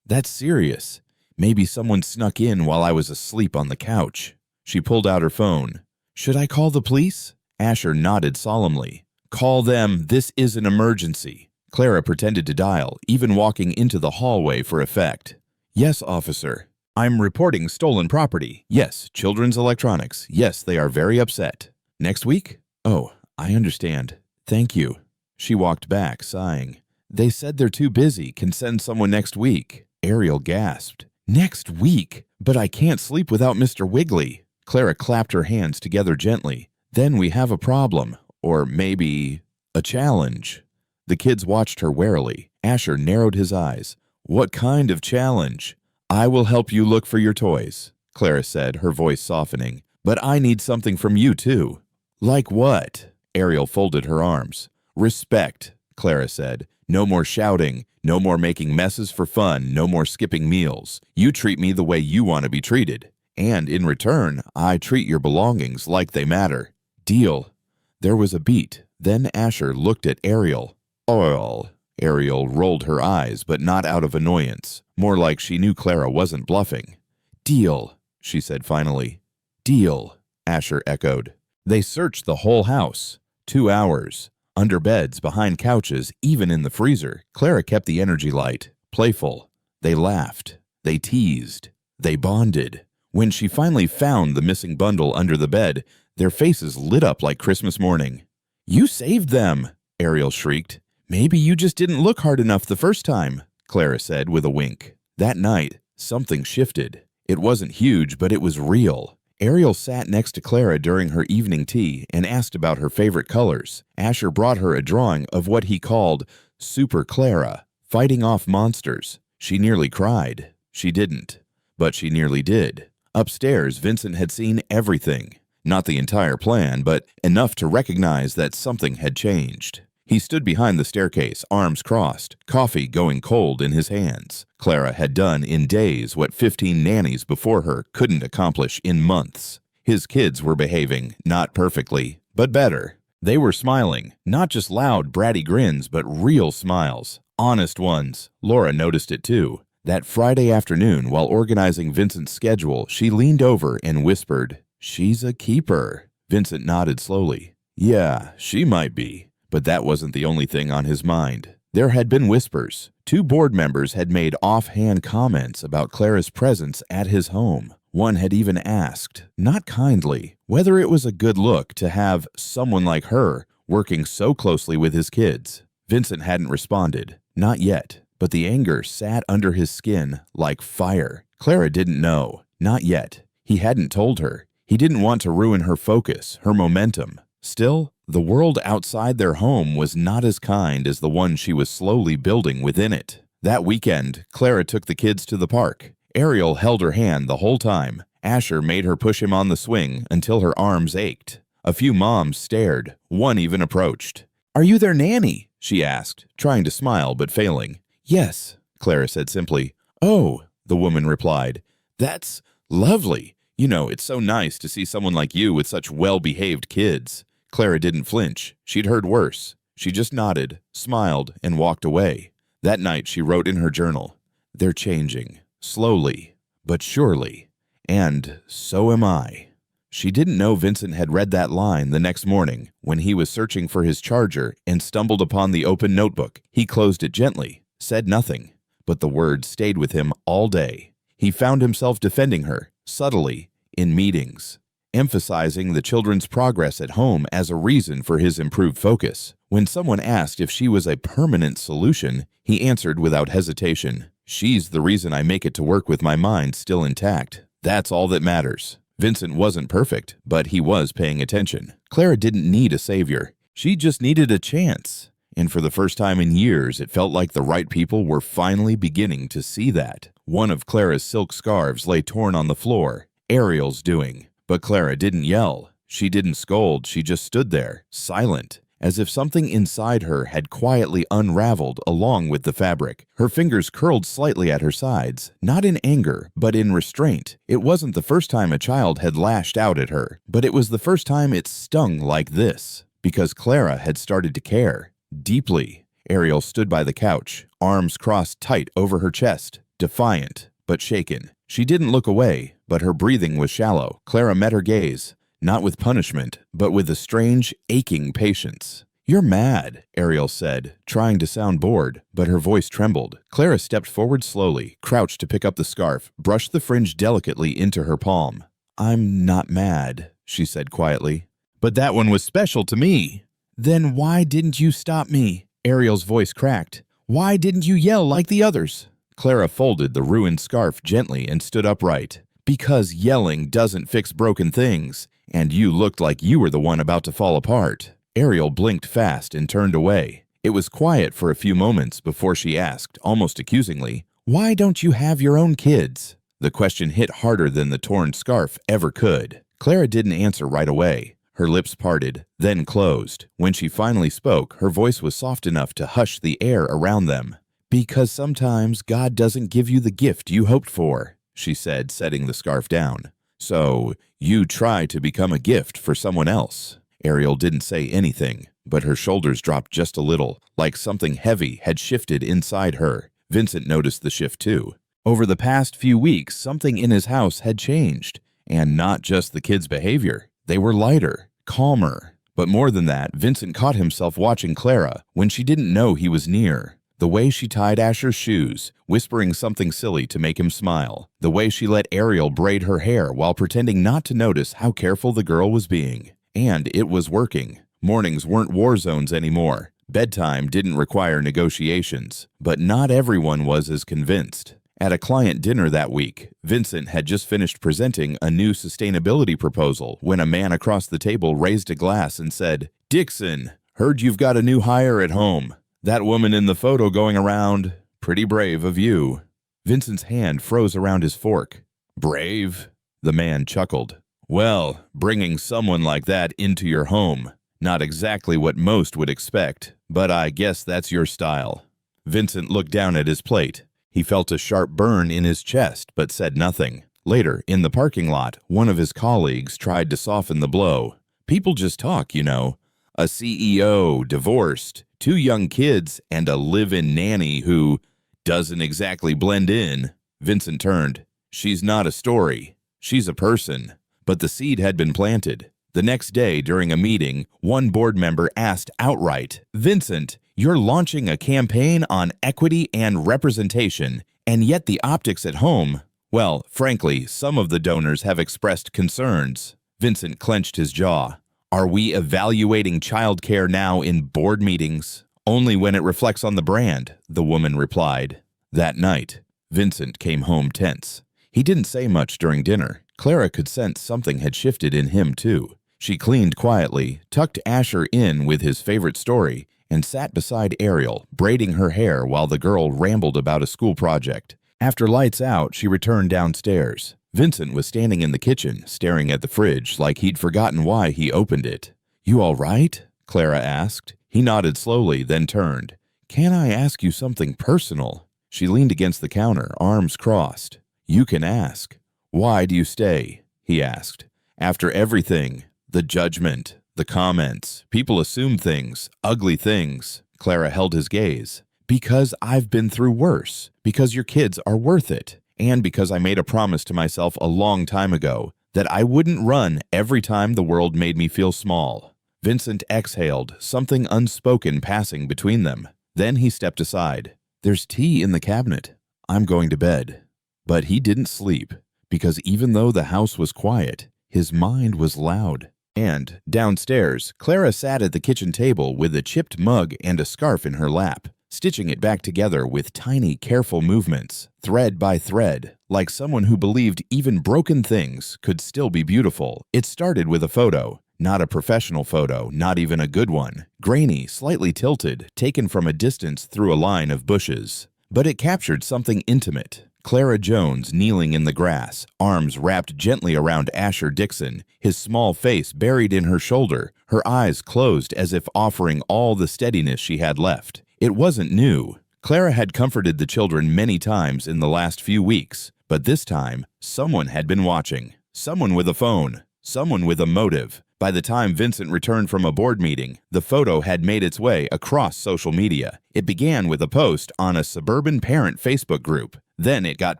That's serious. Maybe someone snuck in while I was asleep on the couch." She pulled out her phone. "Should I call the police?" Asher nodded solemnly. "Call them. This is an emergency." Clara pretended to dial, even walking into the hallway for effect. "Yes, officer. I'm reporting stolen property. Yes, children's electronics. Yes, they are very upset. Next week? Oh, I understand. Thank you." She walked back, sighing. "They said they're too busy, can send someone next week." Ariel gasped. "Next week? But I can't sleep without Mr. Wiggly." Clara clapped her hands together gently. "Then we have a problem, or maybe a challenge." The kids watched her warily. Asher narrowed his eyes. "What kind of challenge?" "I will help you look for your toys," Clara said, her voice softening. "But I need something from you, too." "Like what?" Ariel folded her arms. "Respect," Clara said. "No more shouting, no more making messes for fun, no more skipping meals. You treat me the way you want to be treated. And in return, I treat your belongings like they matter. Deal." There was a beat. Then Asher looked at Ariel. "Oil." Ariel rolled her eyes, but not out of annoyance. More like she knew Clara wasn't bluffing. "Deal," she said finally. "Deal," Asher echoed. They searched the whole house. 2 hours. Under beds, behind couches, even in the freezer. Clara kept the energy light, playful. They laughed. They teased. They bonded. When she finally found the missing bundle under the bed, their faces lit up like Christmas morning. "You saved them!" Ariel shrieked. "Maybe you just didn't look hard enough the first time," Clara said with a wink. That night, something shifted. It wasn't huge, but it was real. Ariel sat next to Clara during her evening tea and asked about her favorite colors. Asher brought her a drawing of what he called Super Clara, fighting off monsters. She nearly cried. She didn't, but she nearly did. Upstairs, Vincent had seen everything. Not the entire plan, but enough to recognize that something had changed. He stood behind the staircase, arms crossed, coffee going cold in his hands. Clara had done in days what 15 nannies before her couldn't accomplish in months. His kids were behaving, not perfectly, but better. They were smiling, not just loud, bratty grins, but real smiles. Honest ones. Laura noticed it too. That Friday afternoon, while organizing Vincent's schedule, she leaned over and whispered, "She's a keeper." Vincent nodded slowly. Yeah, she might be. But that wasn't the only thing on his mind. There had been whispers. 2 board members had made offhand comments about Clara's presence at his home. One had even asked, not kindly, whether it was a good look to have someone like her working so closely with his kids. Vincent hadn't responded. Not yet. But the anger sat under his skin like fire. Clara didn't know. Not yet. He hadn't told her. He didn't want to ruin her focus, her momentum. Still, the world outside their home was not as kind as the one she was slowly building within it. That weekend, Clara took the kids to the park. Ariel held her hand the whole time. Asher made her push him on the swing until her arms ached. A few moms stared. One even approached. "Are you their nanny?" she asked, trying to smile but failing. "Yes," Clara said simply. "Oh," the woman replied. "That's lovely. You know, it's so nice to see someone like you with such well-behaved kids." Clara didn't flinch. She'd heard worse. She just nodded, smiled, and walked away. That night she wrote in her journal, "They're changing, slowly, but surely, and so am I." She didn't know Vincent had read that line the next morning when he was searching for his charger and stumbled upon the open notebook. He closed it gently, said nothing, but the words stayed with him all day. He found himself defending her, subtly, in meetings, emphasizing the children's progress at home as a reason for his improved focus. When someone asked if she was a permanent solution, he answered without hesitation, "She's the reason I make it to work with my mind still intact. That's all that matters." Vincent wasn't perfect, but he was paying attention. Clara didn't need a savior. She just needed a chance. And for the first time in years, it felt like the right people were finally beginning to see that. One of Clara's silk scarves lay torn on the floor. Ariel's doing. But Clara didn't yell. She didn't scold. She just stood there, silent, as if something inside her had quietly unraveled along with the fabric. Her fingers curled slightly at her sides, not in anger, but in restraint. It wasn't the first time a child had lashed out at her, but it was the first time it stung like this, because Clara had started to care. Deeply. Ariel stood by the couch, arms crossed tight over her chest, defiant, but shaken. She didn't look away, but her breathing was shallow. Clara met her gaze, not with punishment, but with a strange, aching patience. "You're mad," Ariel said, trying to sound bored, but her voice trembled. Clara stepped forward slowly, crouched to pick up the scarf, brushed the fringe delicately into her palm. "I'm not mad," she said quietly. "But that one was special to me." "Then why didn't you stop me?" Ariel's voice cracked. "Why didn't you yell like the others?" Clara folded the ruined scarf gently and stood upright. "Because yelling doesn't fix broken things, and you looked like you were the one about to fall apart." Ariel blinked fast and turned away. It was quiet for a few moments before she asked, almost accusingly, "Why don't you have your own kids?" The question hit harder than the torn scarf ever could. Clara didn't answer right away. Her lips parted, then closed. When she finally spoke, her voice was soft enough to hush the air around them. "Because sometimes God doesn't give you the gift you hoped for," she said, setting the scarf down. "So, you try to become a gift for someone else." Ariel didn't say anything, but her shoulders dropped just a little, like something heavy had shifted inside her. Vincent noticed the shift too. Over the past few weeks, something in his house had changed, and not just the kids' behavior. They were lighter, calmer. But more than that, Vincent caught himself watching Clara when she didn't know he was near. The way she tied Asher's shoes, whispering something silly to make him smile. The way she let Ariel braid her hair while pretending not to notice how careful the girl was being. And it was working. Mornings weren't war zones anymore. Bedtime didn't require negotiations. But not everyone was as convinced. At a client dinner that week, Vincent had just finished presenting a new sustainability proposal when a man across the table raised a glass and said, "Dixon, heard you've got a new hire at home. That woman in the photo going around, pretty brave of you." Vincent's hand froze around his fork. "Brave?" The man chuckled. "Well, bringing someone like that into your home. Not exactly what most would expect, but I guess that's your style." Vincent looked down at his plate. He felt a sharp burn in his chest, but said nothing. Later, in the parking lot, one of his colleagues tried to soften the blow. "People just talk, you know. A CEO, divorced, 2 young kids, and a live-in nanny who doesn't exactly blend in." Vincent turned. "She's not a story. She's a person." But the seed had been planted. The next day, during a meeting, one board member asked outright, "Vincent, you're launching a campaign on equity and representation, and yet the optics at home—" Well, frankly, some of the donors have expressed concerns. Vincent clenched his jaw. "Are we evaluating childcare now in board meetings?" "Only when it reflects on the brand," the woman replied. That night, Vincent came home tense. He didn't say much during dinner. Clara could sense something had shifted in him, too. She cleaned quietly, tucked Asher in with his favorite story, and sat beside Ariel, braiding her hair while the girl rambled about a school project. After lights out, she returned downstairs. Vincent was standing in the kitchen, staring at the fridge like he'd forgotten why he opened it. "You all right?" Clara asked. He nodded slowly, then turned. "Can I ask you something personal?" She leaned against the counter, arms crossed. "You can ask." "Why do you stay?" he asked. "After everything, the judgment, the comments, people assume things, ugly things." Clara held his gaze. "Because I've been through worse. Because your kids are worth it. And because I made a promise to myself a long time ago that I wouldn't run every time the world made me feel small." Vincent exhaled, something unspoken passing between them. Then he stepped aside. "There's tea in the cabinet. I'm going to bed." But he didn't sleep, because even though the house was quiet, his mind was loud. And, downstairs, Clara sat at the kitchen table with a chipped mug and a scarf in her lap, stitching it back together with tiny, careful movements, thread by thread, like someone who believed even broken things could still be beautiful. It started with a photo. Not a professional photo, not even a good one. Grainy, slightly tilted, taken from a distance through a line of bushes. But it captured something intimate. Clara Jones kneeling in the grass, arms wrapped gently around Asher Dixon, his small face buried in her shoulder, her eyes closed as if offering all the steadiness she had left. It wasn't new. Clara had comforted the children many times in the last few weeks, but this time, someone had been watching. Someone with a phone. Someone with a motive. By the time Vincent returned from a board meeting, the photo had made its way across social media. It began with a post on a suburban parent Facebook group. Then it got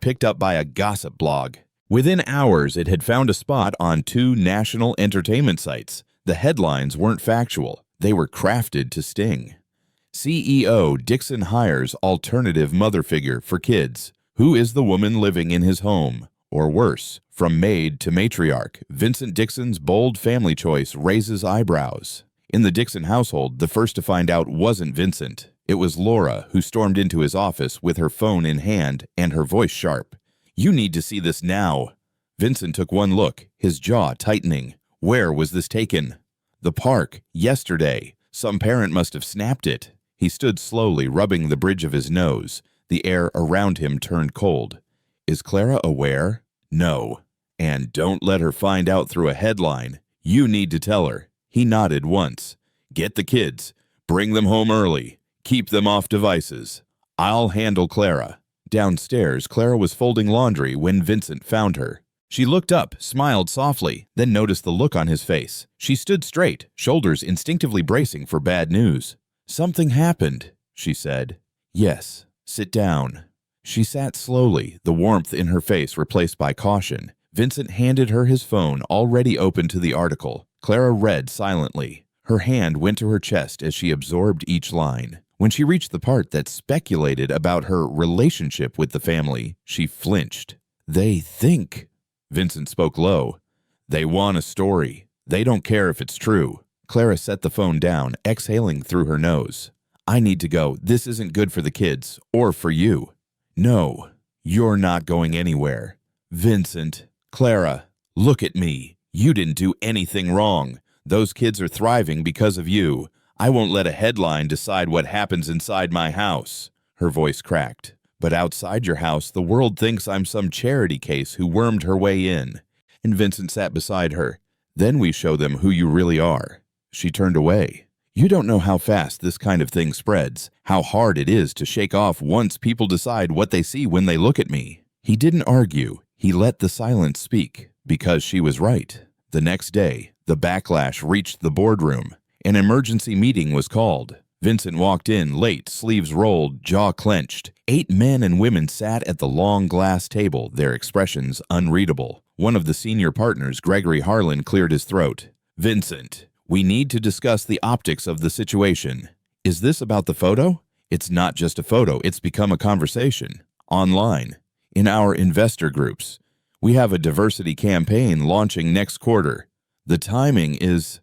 picked up by a gossip blog. Within hours, it had found a spot on 2 national entertainment sites. The headlines weren't factual. They were crafted to sting. CEO Dixon hires alternative mother figure for kids. Who is the woman living in his home? Or worse, from maid to matriarch, Vincent Dixon's bold family choice raises eyebrows. In the Dixon household, the first to find out wasn't Vincent. It was Laura, who stormed into his office with her phone in hand and her voice sharp. "You need to see this now." Vincent took one look, his jaw tightening. Where was this taken? The park, yesterday. Some parent must have snapped it. He stood slowly, rubbing the bridge of his nose. The air around him turned cold. Is Clara aware? No. And don't let her find out through a headline. You need to tell her. He nodded once. Get the kids. Bring them home early. Keep them off devices. I'll handle Clara. Downstairs, Clara was folding laundry when Vincent found her. She looked up, smiled softly, then noticed the look on his face. She stood straight, shoulders instinctively bracing for bad news. "Something happened," she said. "Yes, sit down." She sat slowly, the warmth in her face replaced by caution. Vincent handed her his phone, already open to the article. Clara read silently. Her hand went to her chest as she absorbed each line. When she reached the part that speculated about her relationship with the family, she flinched. "They think," Vincent spoke low. "They want a story. They don't care if it's true." Clara set the phone down, exhaling through her nose. "I need to go. This isn't good for the kids, or for you." "No, "You're not going anywhere." "Vincent, Clara, look at me. You didn't do anything wrong. Those kids are thriving because of you. I won't let a headline decide what happens inside my house." Her voice cracked. "But outside your house, the world thinks I'm some charity case who wormed her way in." And Vincent sat beside her. "Then we show them who you really are." She turned away. "You don't know how fast this kind of thing spreads, how hard it is to shake off once people decide what they see when they look at me." He didn't argue. He let the silence speak, because she was right. The next day, the backlash reached the boardroom. An emergency meeting was called. Vincent walked in late, sleeves rolled, jaw clenched. 8 men and women sat at the long glass table, their expressions unreadable. One of the senior partners, Gregory Harlan, cleared his throat. "Vincent, we need to discuss the optics of the situation. Is this about the photo? It's not just a photo, it's become a conversation. Online, in our investor groups. We have a diversity campaign launching next quarter. The timing is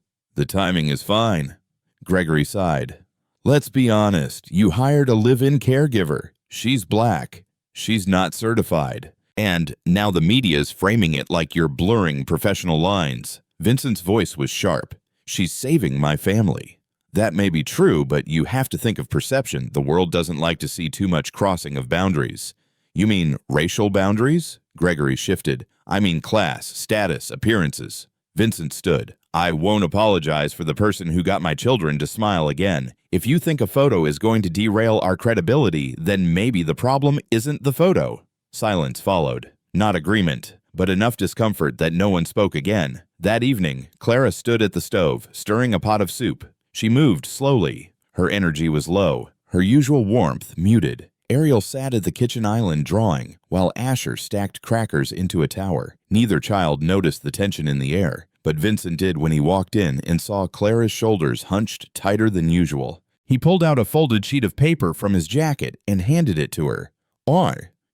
fine." Gregory sighed. "Let's be honest, you hired a live-in caregiver. She's black. She's not certified. And now the media's framing it like you're blurring professional lines." Vincent's voice was sharp. "She's saving my family." "That may be true, but you have to think of perception. The world doesn't like to see too much crossing of boundaries." "You mean racial boundaries?" Gregory shifted. "I mean class, status, appearances." Vincent stood. "I won't apologize for the person who got my children to smile again. If you think a photo is going to derail our credibility, then maybe the problem isn't the photo." Silence followed. Not agreement, but enough discomfort that no one spoke again. That evening, Clara stood at the stove, stirring a pot of soup. She moved slowly. Her energy was low, her usual warmth muted. Ariel sat at the kitchen island drawing, while Asher stacked crackers into a tower. Neither child noticed the tension in the air, but Vincent did when he walked in and saw Clara's shoulders hunched tighter than usual. He pulled out a folded sheet of paper from his jacket and handed it to her.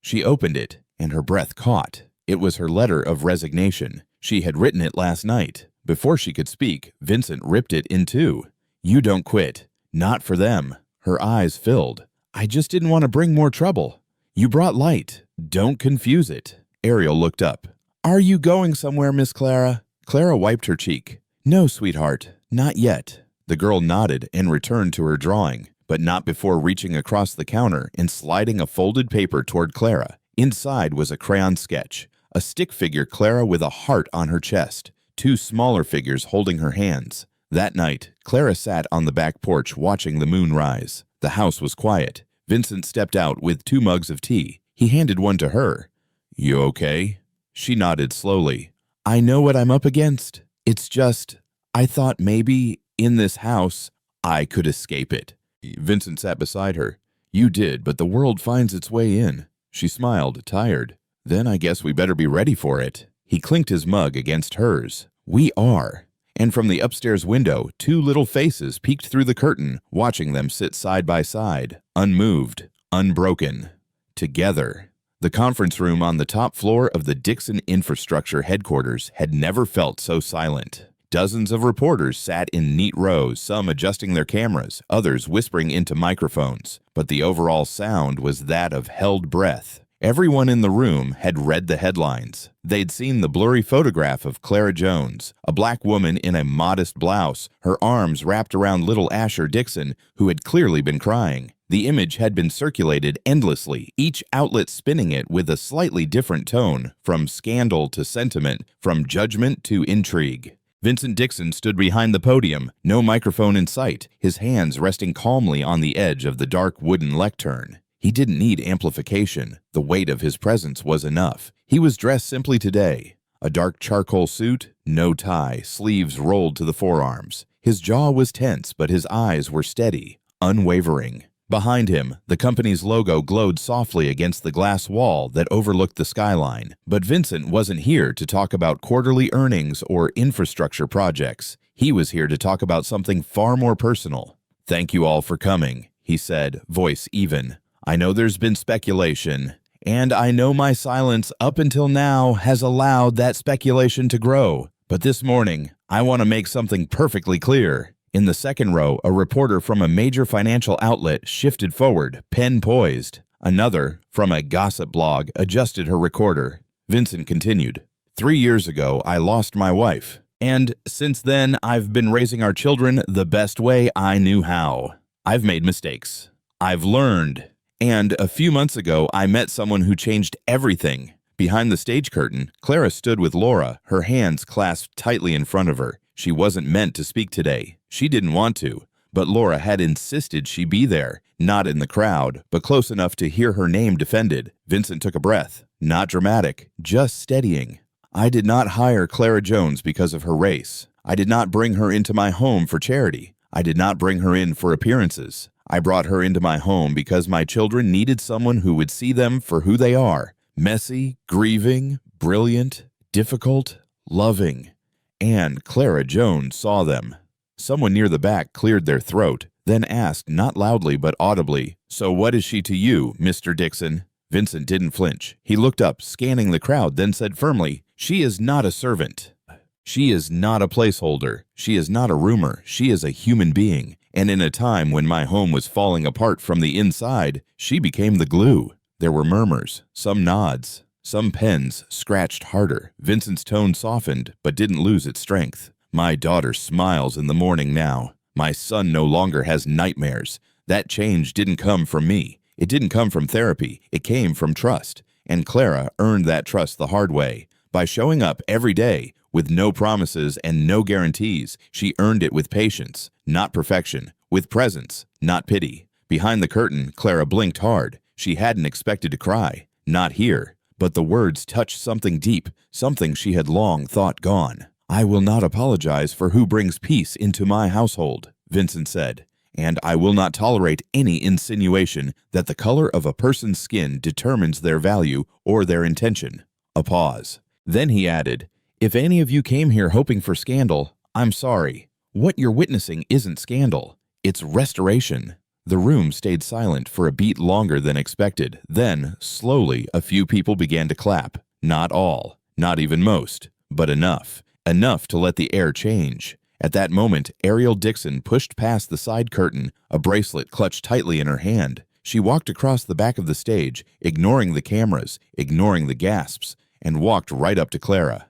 She opened it, and her breath caught. It was her letter of resignation. She had written it last night. Before she could speak, Vincent ripped it in two. "You don't quit. Not for them." Her eyes filled. "I just didn't want to bring more trouble. You brought light. Don't confuse it." Ariel looked up. "Are you going somewhere, Miss Clara?" Clara wiped her cheek. "No, sweetheart, not yet." The girl nodded and returned to her drawing, but not before reaching across the counter and sliding a folded paper toward Clara. Inside was a crayon sketch, a stick figure Clara with a heart on her chest, 2 smaller figures holding her hands. That night, Clara sat on the back porch watching the moon rise. The house was quiet. Vincent stepped out with 2 mugs of tea. He handed one to her. "You okay?" She nodded slowly. "I know what I'm up against. It's just, I thought maybe, in this house, I could escape it." Vincent sat beside her. "You did, but the world finds its way in." She smiled, tired. "Then I guess we better be ready for it." He clinked his mug against hers. "We are." And from the upstairs window, 2 little faces peeked through the curtain, watching them sit side by side, unmoved, unbroken, together. The conference room on the top floor of the Dixon Infrastructure headquarters had never felt so silent. Dozens of reporters sat in neat rows, some adjusting their cameras, others whispering into microphones. But the overall sound was that of held breath. Everyone in the room had read the headlines. They'd seen the blurry photograph of Clara Jones, a black woman in a modest blouse, her arms wrapped around little Asher Dixon, who had clearly been crying. The image had been circulated endlessly, each outlet spinning it with a slightly different tone, from scandal to sentiment, from judgment to intrigue. Vincent Dixon stood behind the podium, no microphone in sight, his hands resting calmly on the edge of the dark wooden lectern. He didn't need amplification. The weight of his presence was enough. He was dressed simply today. A dark charcoal suit, no tie, sleeves rolled to the forearms. His jaw was tense, but his eyes were steady, unwavering. Behind him, the company's logo glowed softly against the glass wall that overlooked the skyline. But Vincent wasn't here to talk about quarterly earnings or infrastructure projects. He was here to talk about something far more personal. "Thank you all for coming," he said, voice even. "I know there's been speculation, and I know my silence up until now has allowed that speculation to grow. But this morning, I want to make something perfectly clear." In the second row, a reporter from a major financial outlet shifted forward, pen poised. Another, from a gossip blog, adjusted her recorder. Vincent continued, 3 years ago, I lost my wife. And since then, I've been raising our children the best way I knew how. I've made mistakes. I've learned. And a few months ago, I met someone who changed everything. Behind the stage curtain, Clara stood with Laura, her hands clasped tightly in front of her. She wasn't meant to speak today. She didn't want to. But Laura had insisted she be there, not in the crowd, but close enough to hear her name defended. Vincent took a breath. Not dramatic, just steadying. I did not hire Clara Jones because of her race. I did not bring her into my home for charity. I did not bring her in for appearances. I brought her into my home because my children needed someone who would see them for who they are. Messy, grieving, brilliant, difficult, loving. And Clara Jones saw them. Someone near the back cleared their throat, then asked not loudly but audibly, "So what is she to you, Mr. Dixon?" Vincent didn't flinch. He looked up, scanning the crowd, then said firmly, "She is not a servant. She is not a placeholder. She is not a rumor. She is a human being. And in a time when my home was falling apart from the inside, she became the glue." There were murmurs, some nods, some pens scratched harder. Vincent's tone softened, but didn't lose its strength. My daughter smiles in the morning now. My son no longer has nightmares. That change didn't come from me. It didn't come from therapy. It came from trust. And Clara earned that trust the hard way. By showing up every day, with no promises and no guarantees, she earned it with patience, not perfection, with presence, not pity. Behind the curtain, Clara blinked hard. She hadn't expected to cry. Not here. But the words touched something deep, something she had long thought gone. "I will not apologize for who brings peace into my household," Vincent said. "And I will not tolerate any insinuation that the color of a person's skin determines their value or their intention." A pause. Then he added, "If any of you came here hoping for scandal, I'm sorry. What you're witnessing isn't scandal. It's restoration." The room stayed silent for a beat longer than expected. Then, slowly, a few people began to clap. Not all, not even most, but enough. Enough to let the air change. At that moment, Ariel Dixon pushed past the side curtain, a bracelet clutched tightly in her hand. She walked across the back of the stage, ignoring the cameras, ignoring the gasps, and walked right up to Clara.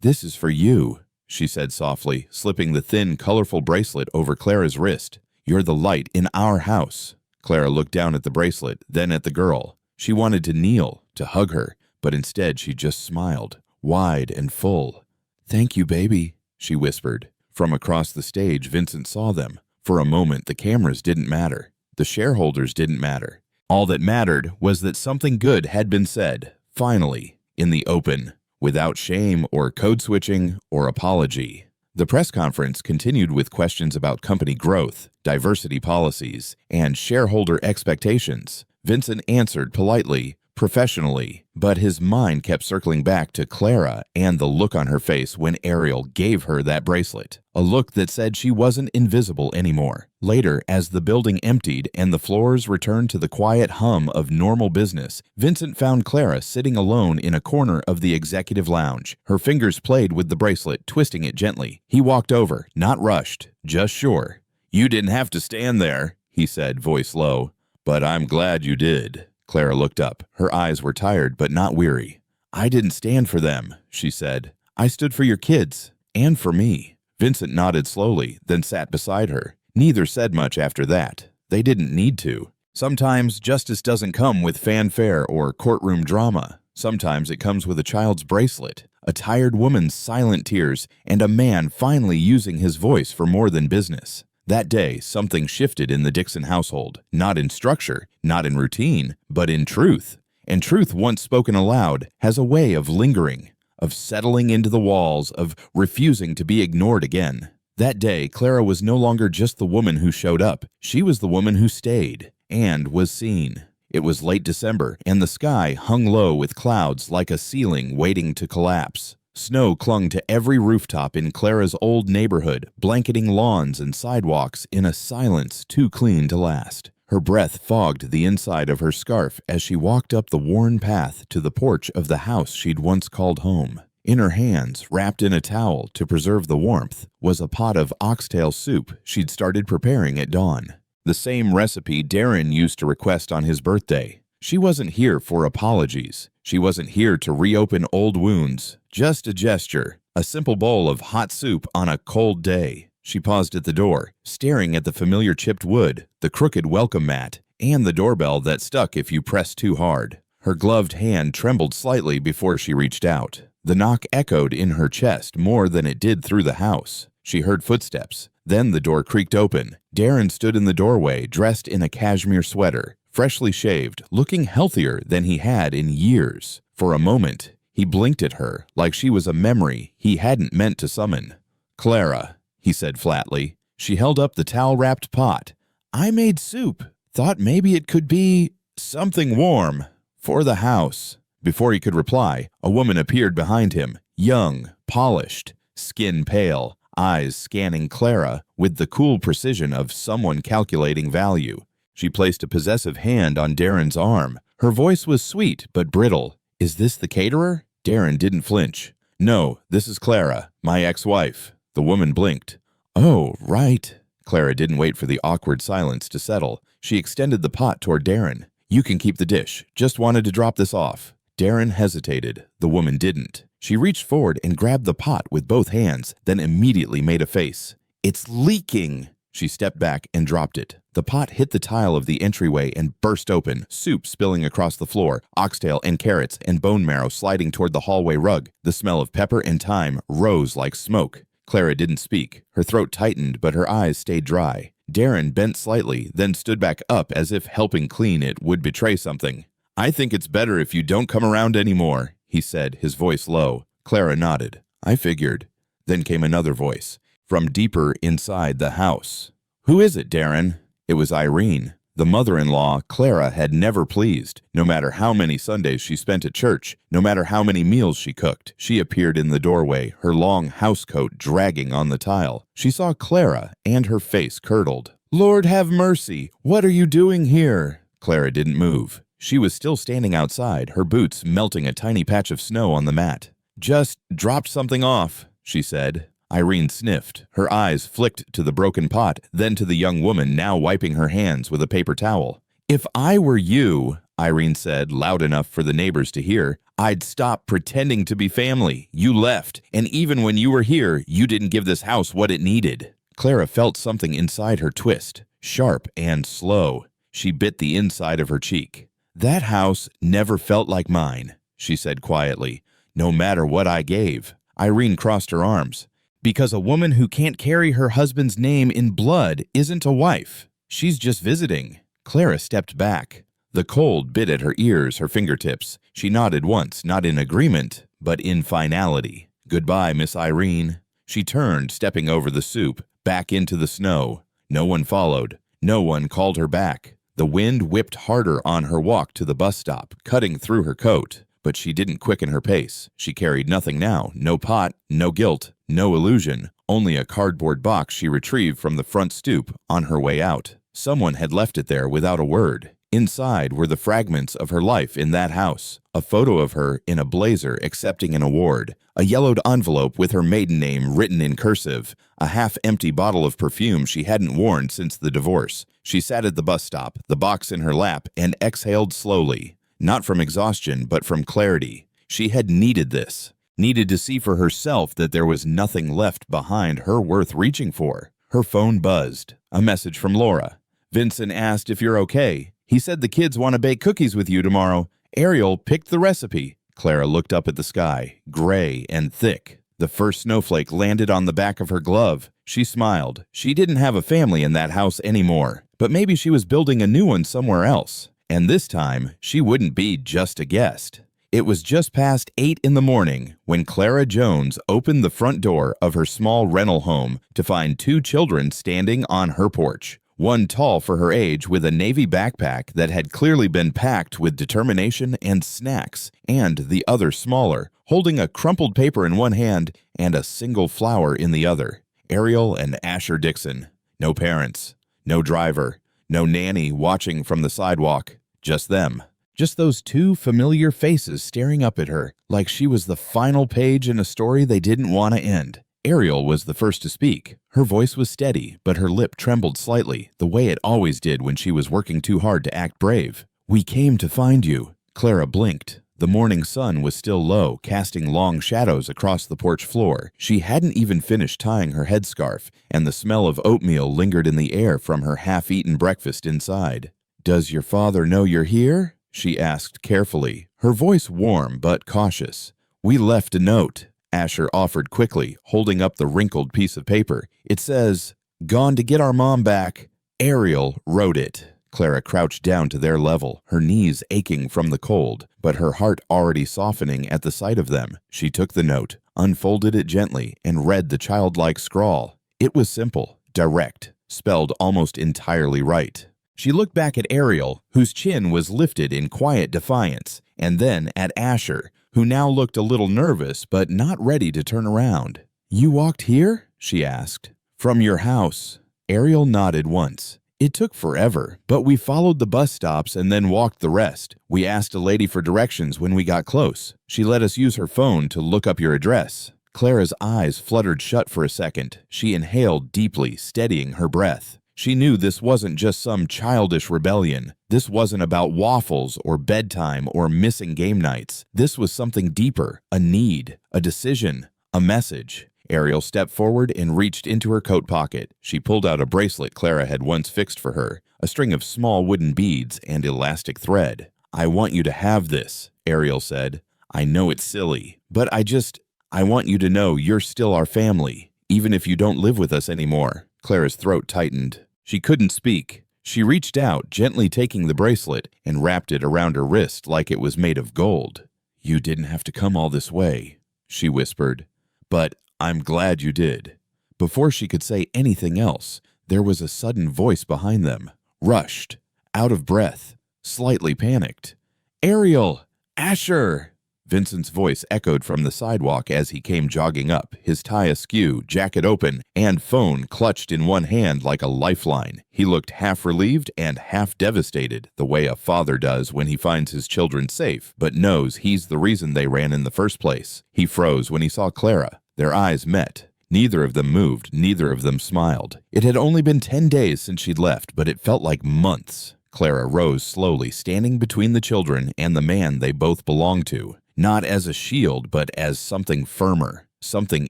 "This is for you," she said softly, slipping the thin, colorful bracelet over Clara's wrist. "You're the light in our house." Clara looked down at the bracelet, then at the girl. She wanted to kneel, to hug her, but instead she just smiled, wide and full. "Thank you, baby," she whispered. From across the stage, Vincent saw them. For a moment, the cameras didn't matter. The shareholders didn't matter. All that mattered was that something good had been said, finally, in the open, without shame or code switching or apology. The press conference continued with questions about company growth, diversity policies, and shareholder expectations. Vincent answered politely, professionally, but his mind kept circling back to Clara and the look on her face when Ariel gave her that bracelet, a look that said she wasn't invisible anymore. Later, as the building emptied and the floors returned to the quiet hum of normal business, Vincent found Clara sitting alone in a corner of the executive lounge. Her fingers played with the bracelet, twisting it gently. He walked over, not rushed, just sure. "You didn't have to stand there," he said, voice low, "but I'm glad you did." Clara looked up. Her eyes were tired but not weary. "I didn't stand for them," she said. "I stood for your kids, and for me." Vincent nodded slowly, then sat beside her. Neither said much after that. They didn't need to. Sometimes justice doesn't come with fanfare or courtroom drama. Sometimes it comes with a child's bracelet, a tired woman's silent tears, and a man finally using his voice for more than business. That day, something shifted in the Dixon household, not in structure, not in routine, but in truth. And truth, once spoken aloud, has a way of lingering, of settling into the walls, of refusing to be ignored again. That day, Clara was no longer just the woman who showed up. She was the woman who stayed and was seen. It was late December, and the sky hung low with clouds like a ceiling waiting to collapse. Snow clung to every rooftop in Clara's old neighborhood, blanketing lawns and sidewalks in a silence too clean to last. Her breath fogged the inside of her scarf as she walked up the worn path to the porch of the house she'd once called home. In her hands, wrapped in a towel to preserve the warmth, was a pot of oxtail soup she'd started preparing at dawn. The same recipe Darren used to request on his birthday. She wasn't here for apologies. She wasn't here to reopen old wounds. Just a gesture, a simple bowl of hot soup on a cold day. She paused at the door, staring at the familiar chipped wood, the crooked welcome mat, and the doorbell that stuck if you pressed too hard. Her gloved hand trembled slightly before she reached out. The knock echoed in her chest more than it did through the house. She heard footsteps. Then the door creaked open. Darren stood in the doorway, dressed in a cashmere sweater, freshly shaved, looking healthier than he had in years. For a moment, he blinked at her like she was a memory he hadn't meant to summon. "Clara," he said flatly. She held up the towel-wrapped pot. "I made soup. Thought maybe it could be something warm for the house." Before he could reply, a woman appeared behind him, young, polished, skin pale, eyes scanning Clara with the cool precision of someone calculating value. She placed a possessive hand on Darren's arm. Her voice was sweet but brittle. "Is this the caterer?" Darren didn't flinch. "No, this is Clara, my ex-wife." The woman blinked. "Oh, right." Clara didn't wait for the awkward silence to settle. She extended the pot toward Darren. "You can keep the dish. Just wanted to drop this off." Darren hesitated. The woman didn't. She reached forward and grabbed the pot with both hands, then immediately made a face. "It's leaking!" She stepped back and dropped it. The pot hit the tile of the entryway and burst open, soup spilling across the floor, oxtail and carrots and bone marrow sliding toward the hallway rug. The smell of pepper and thyme rose like smoke. Clara didn't speak. Her throat tightened, but her eyes stayed dry. Darren bent slightly, then stood back up as if helping clean it would betray something. "I think it's better if you don't come around anymore," he said, his voice low. Clara nodded. "I figured." Then came another voice, from deeper inside the house. "Who is it, Darren?" It was Irene. The mother-in-law Clara had never pleased. No matter how many Sundays she spent at church, no matter how many meals she cooked, she appeared in the doorway, her long housecoat dragging on the tile. She saw Clara, and her face curdled. "Lord have mercy! What are you doing here?" Clara didn't move. She was still standing outside, her boots melting a tiny patch of snow on the mat. "Just dropped something off," she said. Irene sniffed. Her eyes flicked to the broken pot, then to the young woman now wiping her hands with a paper towel. "If I were you," Irene said, loud enough for the neighbors to hear, "I'd stop pretending to be family. You left, and even when you were here, you didn't give this house what it needed." Clara felt something inside her twist, sharp and slow. She bit the inside of her cheek. "That house never felt like mine," she said quietly, "no matter what I gave." Irene crossed her arms. "Because a woman who can't carry her husband's name in blood isn't a wife. She's just visiting." Clara stepped back. The cold bit at her ears, her fingertips. She nodded once, not in agreement, but in finality. "Goodbye, Miss Irene." She turned, stepping over the soup, back into the snow. No one followed. No one called her back. The wind whipped harder on her walk to the bus stop, cutting through her coat. But she didn't quicken her pace. She carried nothing now. No pot, no guilt, no illusion. Only a cardboard box she retrieved from the front stoop on her way out. Someone had left it there without a word. Inside were the fragments of her life in that house. A photo of her in a blazer accepting an award. A yellowed envelope with her maiden name written in cursive. A half-empty bottle of perfume she hadn't worn since the divorce. She sat at the bus stop, the box in her lap, and exhaled slowly. Not from exhaustion, but from clarity. She had needed this. Needed to see for herself that there was nothing left behind her worth reaching for. Her phone buzzed. A message from Laura. "Vincent asked if you're okay. He said the kids want to bake cookies with you tomorrow. Ariel picked the recipe." Clara looked up at the sky, gray and thick. The first snowflake landed on the back of her glove. She smiled. She didn't have a family in that house anymore, but maybe she was building a new one somewhere else. And this time, she wouldn't be just a guest. It was just past 8 in the morning when Clara Jones opened the front door of her small rental home to find 2 children standing on her porch. One tall for her age with a navy backpack that had clearly been packed with determination and snacks, and the other smaller, holding a crumpled paper in one hand and a single flower in the other. Ariel and Asher Dixon. No parents, no driver, no nanny watching from the sidewalk. Just them. Just those 2 familiar faces staring up at her, like she was the final page in a story they didn't want to end. Ariel was the first to speak. Her voice was steady, but her lip trembled slightly, the way it always did when she was working too hard to act brave. "We came to find you." Clara blinked. The morning sun was still low, casting long shadows across the porch floor. She hadn't even finished tying her headscarf, and the smell of oatmeal lingered in the air from her half-eaten breakfast inside. "Does your father know you're here?" she asked carefully, her voice warm but cautious. "We left a note," Asher offered quickly, holding up the wrinkled piece of paper. "It says, 'Gone to get our mom back.'" Ariel wrote it. Clara crouched down to their level, her knees aching from the cold, but her heart already softening at the sight of them. She took the note, unfolded it gently, and read the childlike scrawl. It was simple, direct, spelled almost entirely right. She looked back at Ariel, whose chin was lifted in quiet defiance, and then at Asher, who now looked a little nervous but not ready to turn around. "You walked here?" she asked. "From your house." Ariel nodded once. "It took forever, but we followed the bus stops and then walked the rest. We asked a lady for directions when we got close. She let us use her phone to look up your address." Clara's eyes fluttered shut for a second. She inhaled deeply, steadying her breath. She knew this wasn't just some childish rebellion. This wasn't about waffles or bedtime or missing game nights. This was something deeper, a need, a decision, a message. Ariel stepped forward and reached into her coat pocket. She pulled out a bracelet Clara had once fixed for her, a string of small wooden beads and elastic thread. "I want you to have this," Ariel said. "I know it's silly, but I want you to know you're still our family, even if you don't live with us anymore." Clara's throat tightened. She couldn't speak. She reached out, gently taking the bracelet, and wrapped it around her wrist like it was made of gold. "You didn't have to come all this way," she whispered. "But I'm glad you did." Before she could say anything else, there was a sudden voice behind them, rushed, out of breath, slightly panicked. "Ariel! Asher!" Vincent's voice echoed from the sidewalk as he came jogging up, his tie askew, jacket open, and phone clutched in one hand like a lifeline. He looked half relieved and half devastated, the way a father does when he finds his children safe, but knows he's the reason they ran in the first place. He froze when he saw Clara. Their eyes met. Neither of them moved, neither of them smiled. It had only been 10 days since she'd left, but it felt like months. Clara rose slowly, standing between the children and the man they both belonged to. Not as a shield, but as something firmer, something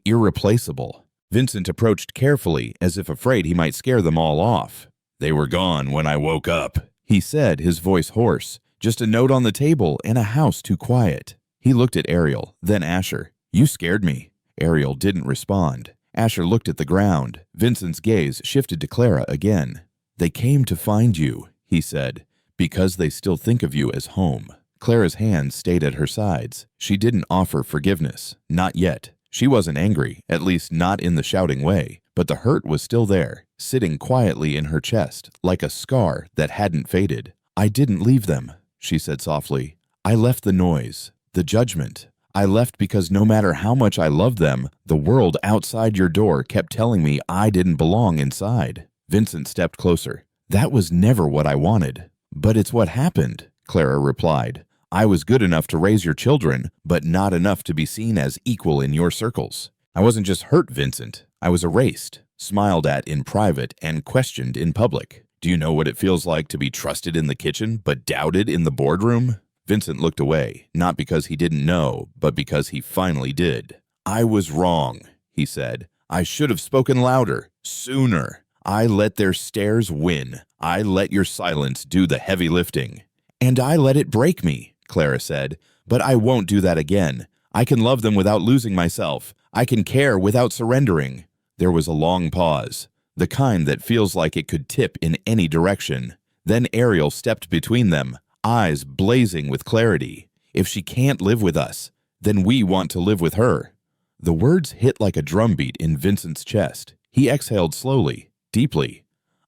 irreplaceable. Vincent approached carefully, as if afraid he might scare them all off. "They were gone when I woke up," he said, his voice hoarse. "Just a note on the table and a house too quiet." He looked at Ariel, then Asher. "You scared me." Ariel didn't respond. Asher looked at the ground. Vincent's gaze shifted to Clara again. "They came to find you," he said, "because they still think of you as home." Clara's hands stayed at her sides. She didn't offer forgiveness. Not yet. She wasn't angry, at least not in the shouting way. But the hurt was still there, sitting quietly in her chest, like a scar that hadn't faded. "I didn't leave them," she said softly. "I left the noise, the judgment. I left because no matter how much I loved them, the world outside your door kept telling me I didn't belong inside." Vincent stepped closer. "That was never what I wanted." "But it's what happened," Clara replied. "I was good enough to raise your children, but not enough to be seen as equal in your circles. I wasn't just hurt, Vincent. I was erased, smiled at in private, and questioned in public. Do you know what it feels like to be trusted in the kitchen, but doubted in the boardroom?" Vincent looked away, not because he didn't know, but because he finally did. "I was wrong," he said. "I should have spoken louder, sooner. I let their stares win. I let your silence do the heavy lifting." "And I let it break me," Clara said. "But I won't do that again. I can love them without losing myself. I can care without surrendering." There was a long pause, the kind that feels like it could tip in any direction. Then Ariel stepped between them, eyes blazing with clarity. "If she can't live with us, then we want to live with her." The words hit like a drumbeat in Vincent's chest. He exhaled slowly, deeply.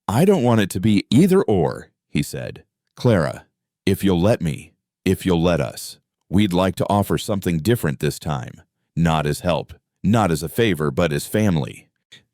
"I don't want it to be either or," he said. "Clara, if you'll let me, if you'll let us, we'd like to offer something different this time. Not as help, not as a favor, but as family."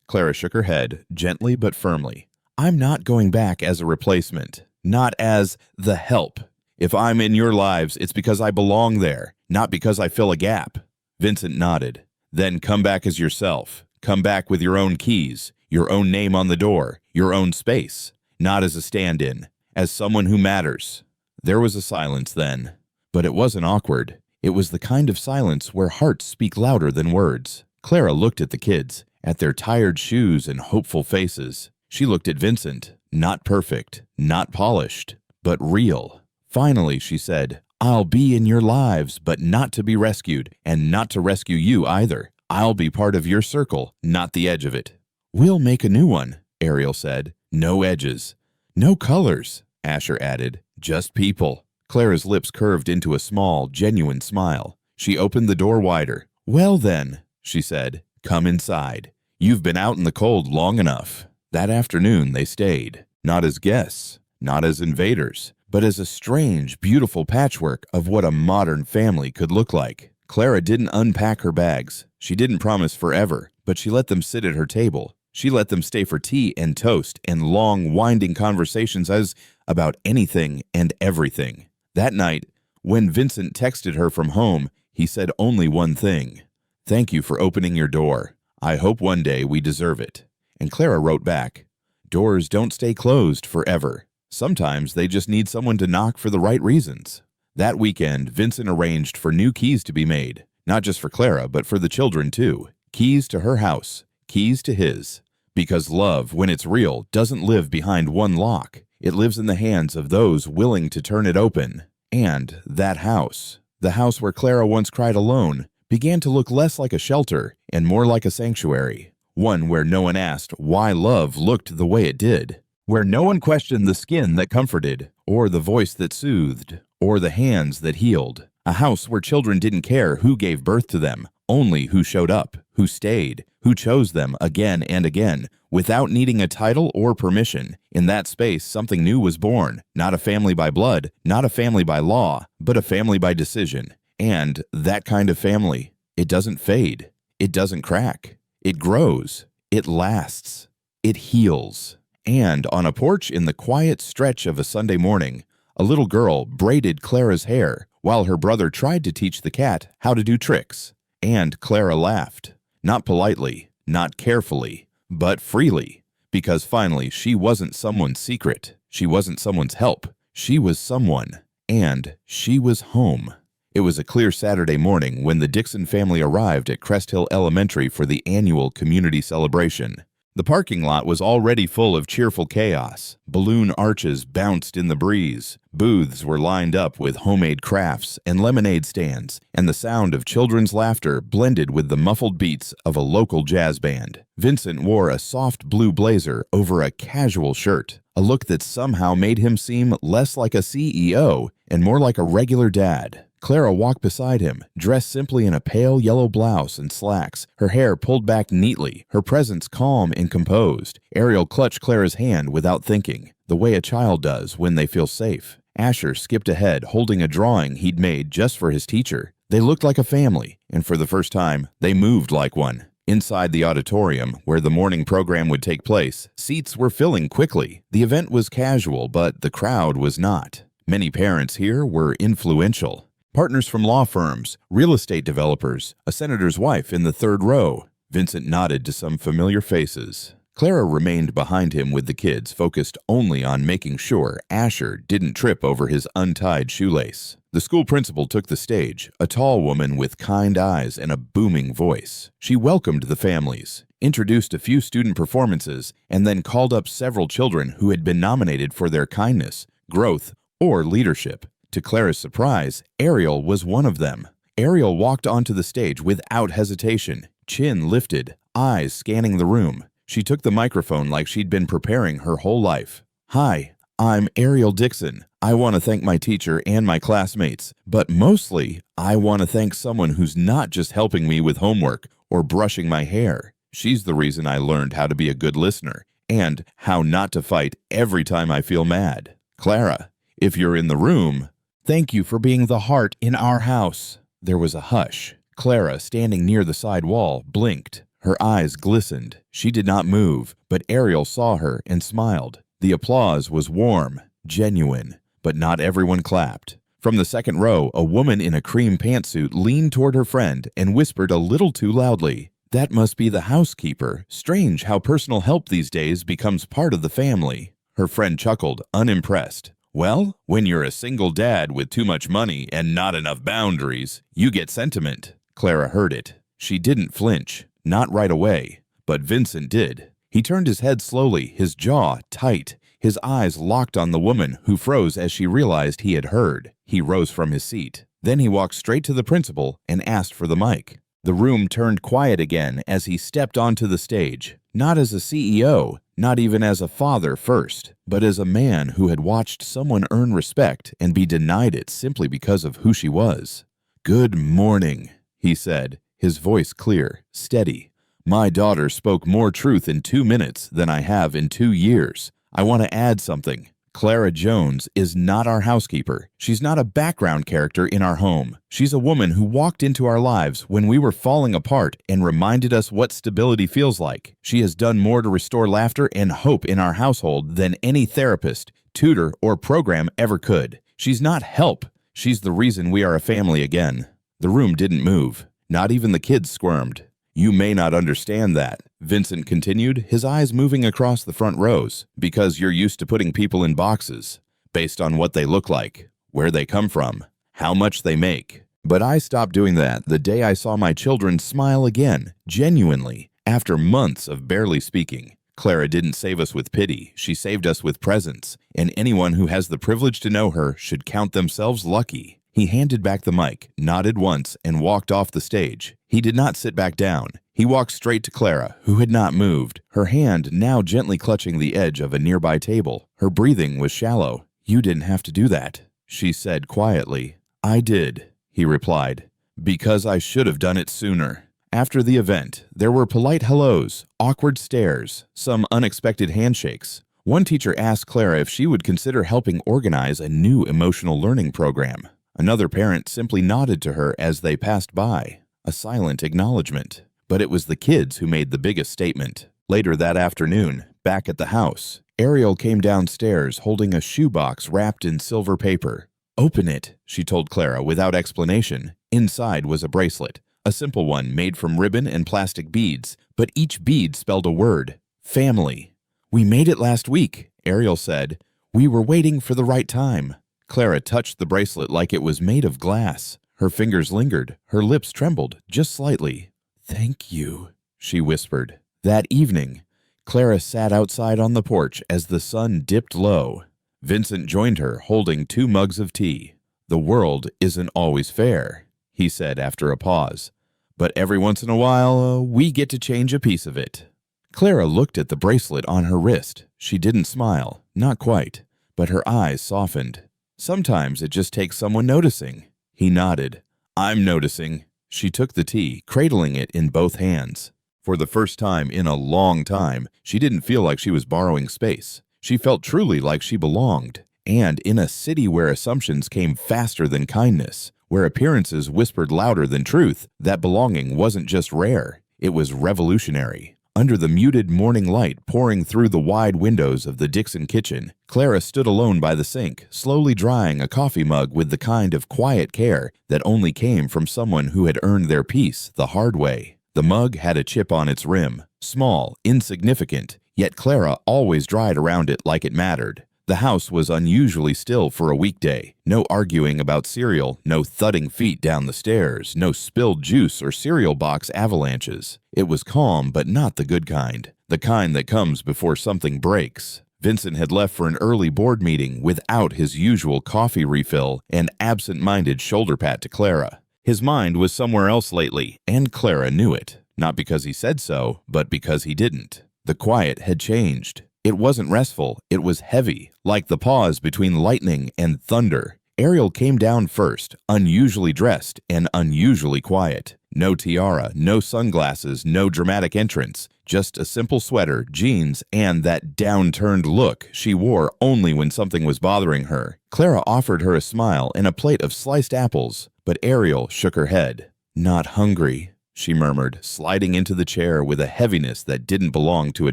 Clara shook her head, gently but firmly. "I'm not going back as a replacement, not as the help. If I'm in your lives, it's because I belong there, not because I fill a gap." Vincent nodded. "Then come back as yourself. Come back with your own keys, your own name on the door, your own space. Not as a stand-in, as someone who matters." There was a silence then, but it wasn't awkward. It was the kind of silence where hearts speak louder than words. Clara looked at the kids, at their tired shoes and hopeful faces. She looked at Vincent, not perfect, not polished, but real. Finally, she said, "I'll be in your lives, but not to be rescued, and not to rescue you either. I'll be part of your circle, not the edge of it." "We'll make a new one," Ariel said. "No edges. No colors," Asher added. "Just people." Clara's lips curved into a small, genuine smile. She opened the door wider. "Well then," she said, "come inside. You've been out in the cold long enough." That afternoon they stayed, not as guests, not as invaders, but as a strange, beautiful patchwork of what a modern family could look like. Clara didn't unpack her bags. She didn't promise forever, but she let them sit at her table. She let them stay for tea and toast and long, winding conversations as about anything and everything. That night, when Vincent texted her from home, he said only one thing: "Thank you for opening your door. I hope one day we deserve it." And Clara wrote back, "Doors don't stay closed forever. Sometimes they just need someone to knock for the right reasons." That weekend, Vincent arranged for new keys to be made, not just for Clara, but for the children too. Keys to her house, keys to his. Because love, when it's real, doesn't live behind one lock. It lives in the hands of those willing to turn it open. And that house, the house where Clara once cried alone, began to look less like a shelter and more like a sanctuary. One where no one asked why love looked the way it did. Where no one questioned the skin that comforted, or the voice that soothed, or the hands that healed. A house where children didn't care who gave birth to them, only who showed up, who stayed, who chose them again and again, without needing a title or permission. In that space, something new was born. Not a family by blood, not a family by law, but a family by decision. And that kind of family, it doesn't fade. It doesn't crack. It grows. It lasts. It heals. And on a porch in the quiet stretch of a Sunday morning, a little girl braided Clara's hair while her brother tried to teach the cat how to do tricks. And Clara laughed. Not politely, not carefully, but freely. Because finally, she wasn't someone's secret. She wasn't someone's help. She was someone. And she was home. It was a clear Saturday morning when the Dixon family arrived at Crest Hill Elementary for the annual community celebration. The parking lot was already full of cheerful chaos. Balloon arches bounced in the breeze. Booths were lined up with homemade crafts and lemonade stands, and the sound of children's laughter blended with the muffled beats of a local jazz band. Vincent wore a soft blue blazer over a casual shirt, a look that somehow made him seem less like a CEO and more like a regular dad. Clara walked beside him, dressed simply in a pale yellow blouse and slacks, her hair pulled back neatly, her presence calm and composed. Ariel clutched Clara's hand without thinking, the way a child does when they feel safe. Asher skipped ahead, holding a drawing he'd made just for his teacher. They looked like a family, and for the first time, they moved like one. Inside the auditorium, where the morning program would take place, seats were filling quickly. The event was casual, but the crowd was not. Many parents here were influential. Partners from law firms, real estate developers, a senator's wife in the third row. Vincent nodded to some familiar faces. Clara remained behind him with the kids, focused only on making sure Asher didn't trip over his untied shoelace. The school principal took the stage, a tall woman with kind eyes and a booming voice. She welcomed the families, introduced a few student performances, and then called up several children who had been nominated for their kindness, growth, or leadership. To Clara's surprise, Ariel was one of them. Ariel walked onto the stage without hesitation, chin lifted, eyes scanning the room. She took the microphone like she'd been preparing her whole life. "Hi, I'm Ariel Dixon. I want to thank my teacher and my classmates, but mostly, I want to thank someone who's not just helping me with homework or brushing my hair. She's the reason I learned how to be a good listener and how not to fight every time I feel mad. Clara, if you're in the room, thank you for being the heart in our house." There was a hush. Clara, standing near the side wall, blinked. Her eyes glistened. She did not move, but Ariel saw her and smiled. The applause was warm, genuine, but not everyone clapped. From the second row, a woman in a cream pantsuit leaned toward her friend and whispered a little too loudly, "That must be the housekeeper. Strange how personal help these days becomes part of the family." Her friend chuckled, unimpressed. Well, when you're a single dad with too much money and not enough boundaries, you get sentiment. Clara heard it. She didn't flinch, not right away, but Vincent did. He turned his head slowly, his jaw tight, his eyes locked on the woman, who froze as she realized he had heard. He rose from his seat. Then he walked straight to the principal and asked for the mic. The room turned quiet again as he stepped onto the stage, not as a CEO, not even as a father first, but as a man who had watched someone earn respect and be denied it simply because of who she was. "Good morning," he said, his voice clear, steady. "My daughter spoke more truth in 2 minutes than I have in 2 years. I want to add something. Clara Jones is not our housekeeper. She's not a background character in our home. She's a woman who walked into our lives when we were falling apart and reminded us what stability feels like. She has done more to restore laughter and hope in our household than any therapist, tutor, or program ever could. She's not help. She's the reason we are a family again." The room didn't move. Not even the kids squirmed. "You may not understand that," Vincent continued, his eyes moving across the front rows, "because you're used to putting people in boxes, based on what they look like, where they come from, how much they make. But I stopped doing that the day I saw my children smile again, genuinely, after months of barely speaking. Clara didn't save us with pity, she saved us with presence, and anyone who has the privilege to know her should count themselves lucky." He handed back the mic, nodded once, and walked off the stage. He did not sit back down. He walked straight to Clara, who had not moved, her hand now gently clutching the edge of a nearby table. Her breathing was shallow. "You didn't have to do that," she said quietly. "I did," he replied, "because I should have done it sooner." After the event, there were polite hellos, awkward stares, some unexpected handshakes. One teacher asked Clara if she would consider helping organize a new emotional learning program. Another parent simply nodded to her as they passed by, a silent acknowledgement. But it was the kids who made the biggest statement. Later that afternoon, back at the house, Ariel came downstairs holding a shoebox wrapped in silver paper. "Open it," she told Clara without explanation. Inside was a bracelet, a simple one made from ribbon and plastic beads, but each bead spelled a word: family. "We made it last week," Ariel said. "We were waiting for the right time." Clara touched the bracelet like it was made of glass. Her fingers lingered, her lips trembled, just slightly. "Thank you," she whispered. That evening, Clara sat outside on the porch as the sun dipped low. Vincent joined her, holding 2 mugs of tea. "The world isn't always fair," he said after a pause. "But every once in a while, we get to change a piece of it." Clara looked at the bracelet on her wrist. She didn't smile, not quite, but her eyes softened. "Sometimes it just takes someone noticing." He nodded. "I'm noticing." She took the tea, cradling it in both hands. For the first time in a long time, she didn't feel like she was borrowing space. She felt truly like she belonged. And in a city where assumptions came faster than kindness, where appearances whispered louder than truth, that belonging wasn't just rare, it was revolutionary. Under the muted morning light pouring through the wide windows of the Dixon kitchen, Clara stood alone by the sink, slowly drying a coffee mug with the kind of quiet care that only came from someone who had earned their peace the hard way. The mug had a chip on its rim, small, insignificant, yet Clara always dried around it like it mattered. The house was unusually still for a weekday. No arguing about cereal, no thudding feet down the stairs, no spilled juice or cereal box avalanches. It was calm, but not the good kind. The kind that comes before something breaks. Vincent had left for an early board meeting without his usual coffee refill and absent-minded shoulder pat to Clara. His mind was somewhere else lately, and Clara knew it. Not because he said so, but because he didn't. The quiet had changed. It wasn't restful, it was heavy, like the pause between lightning and thunder. Ariel came down first, unusually dressed and unusually quiet. No tiara, no sunglasses, no dramatic entrance, just a simple sweater, jeans, and that downturned look she wore only when something was bothering her. Clara offered her a smile and a plate of sliced apples, but Ariel shook her head. "Not hungry," she murmured, sliding into the chair with a heaviness that didn't belong to a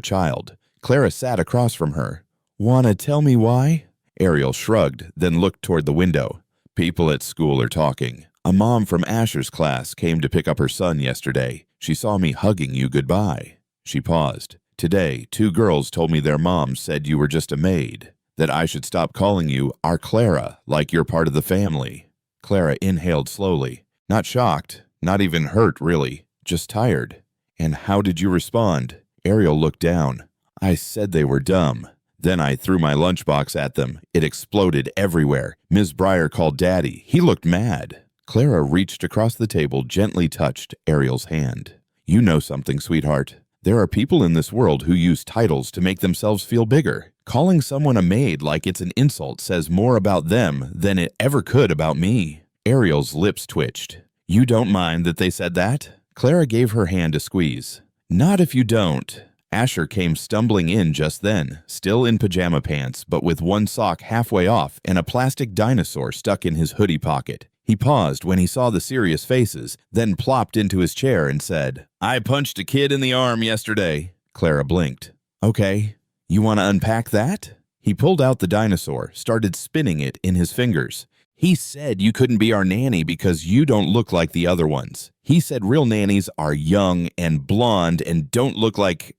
child. Clara sat across from her. "Wanna tell me why?" Ariel shrugged, then looked toward the window. "People at school are talking. A mom from Asher's class came to pick up her son yesterday. She saw me hugging you goodbye." She paused. "Today, 2 girls told me their moms said you were just a maid. That I should stop calling you our Clara, like you're part of the family. Clara inhaled slowly. Not shocked, not even hurt, really, just tired. And how did you respond? Ariel looked down. I said they were dumb. Then I threw my lunchbox at them. It exploded everywhere. Ms. Breyer called Daddy. He looked mad. Clara reached across the table, gently touched Ariel's hand. You know something, sweetheart. There are people in this world who use titles to make themselves feel bigger. Calling someone a maid like it's an insult says more about them than it ever could about me. Ariel's lips twitched. You don't mind that they said that? Clara gave her hand a squeeze. Not if you don't. Asher came stumbling in just then, still in pajama pants, but with one sock halfway off and a plastic dinosaur stuck in his hoodie pocket. He paused when he saw the serious faces, then plopped into his chair and said, I punched a kid in the arm yesterday. Clara blinked. Okay, you want to unpack that? He pulled out the dinosaur, started spinning it in his fingers. He said you couldn't be our nanny because you don't look like the other ones. He said real nannies are young and blonde and don't look like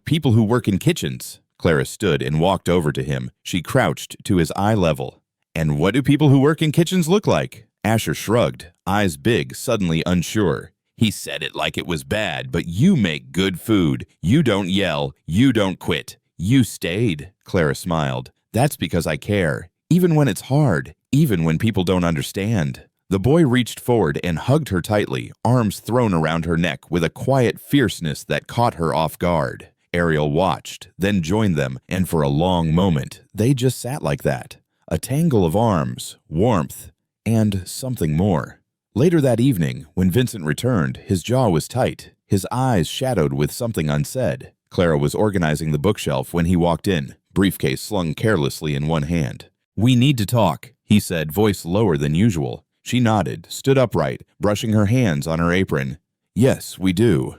people who work in kitchens. Clara stood and walked over to him. She crouched to his eye level. And what do people who work in kitchens look like? Asher shrugged, eyes big, suddenly unsure. He said it like it was bad, but you make good food. You don't yell. You don't quit. You stayed. Clara smiled. That's because I care. Even when it's hard. Even when people don't understand. The boy reached forward and hugged her tightly, arms thrown around her neck with a quiet fierceness that caught her off guard. Ariel watched, then joined them, and for a long moment, they just sat like that. A tangle of arms, warmth, and something more. Later that evening, when Vincent returned, his jaw was tight, his eyes shadowed with something unsaid. Clara was organizing the bookshelf when he walked in, briefcase slung carelessly in one hand. We need to talk, he said, voice lower than usual. She nodded, stood upright, brushing her hands on her apron. Yes, we do.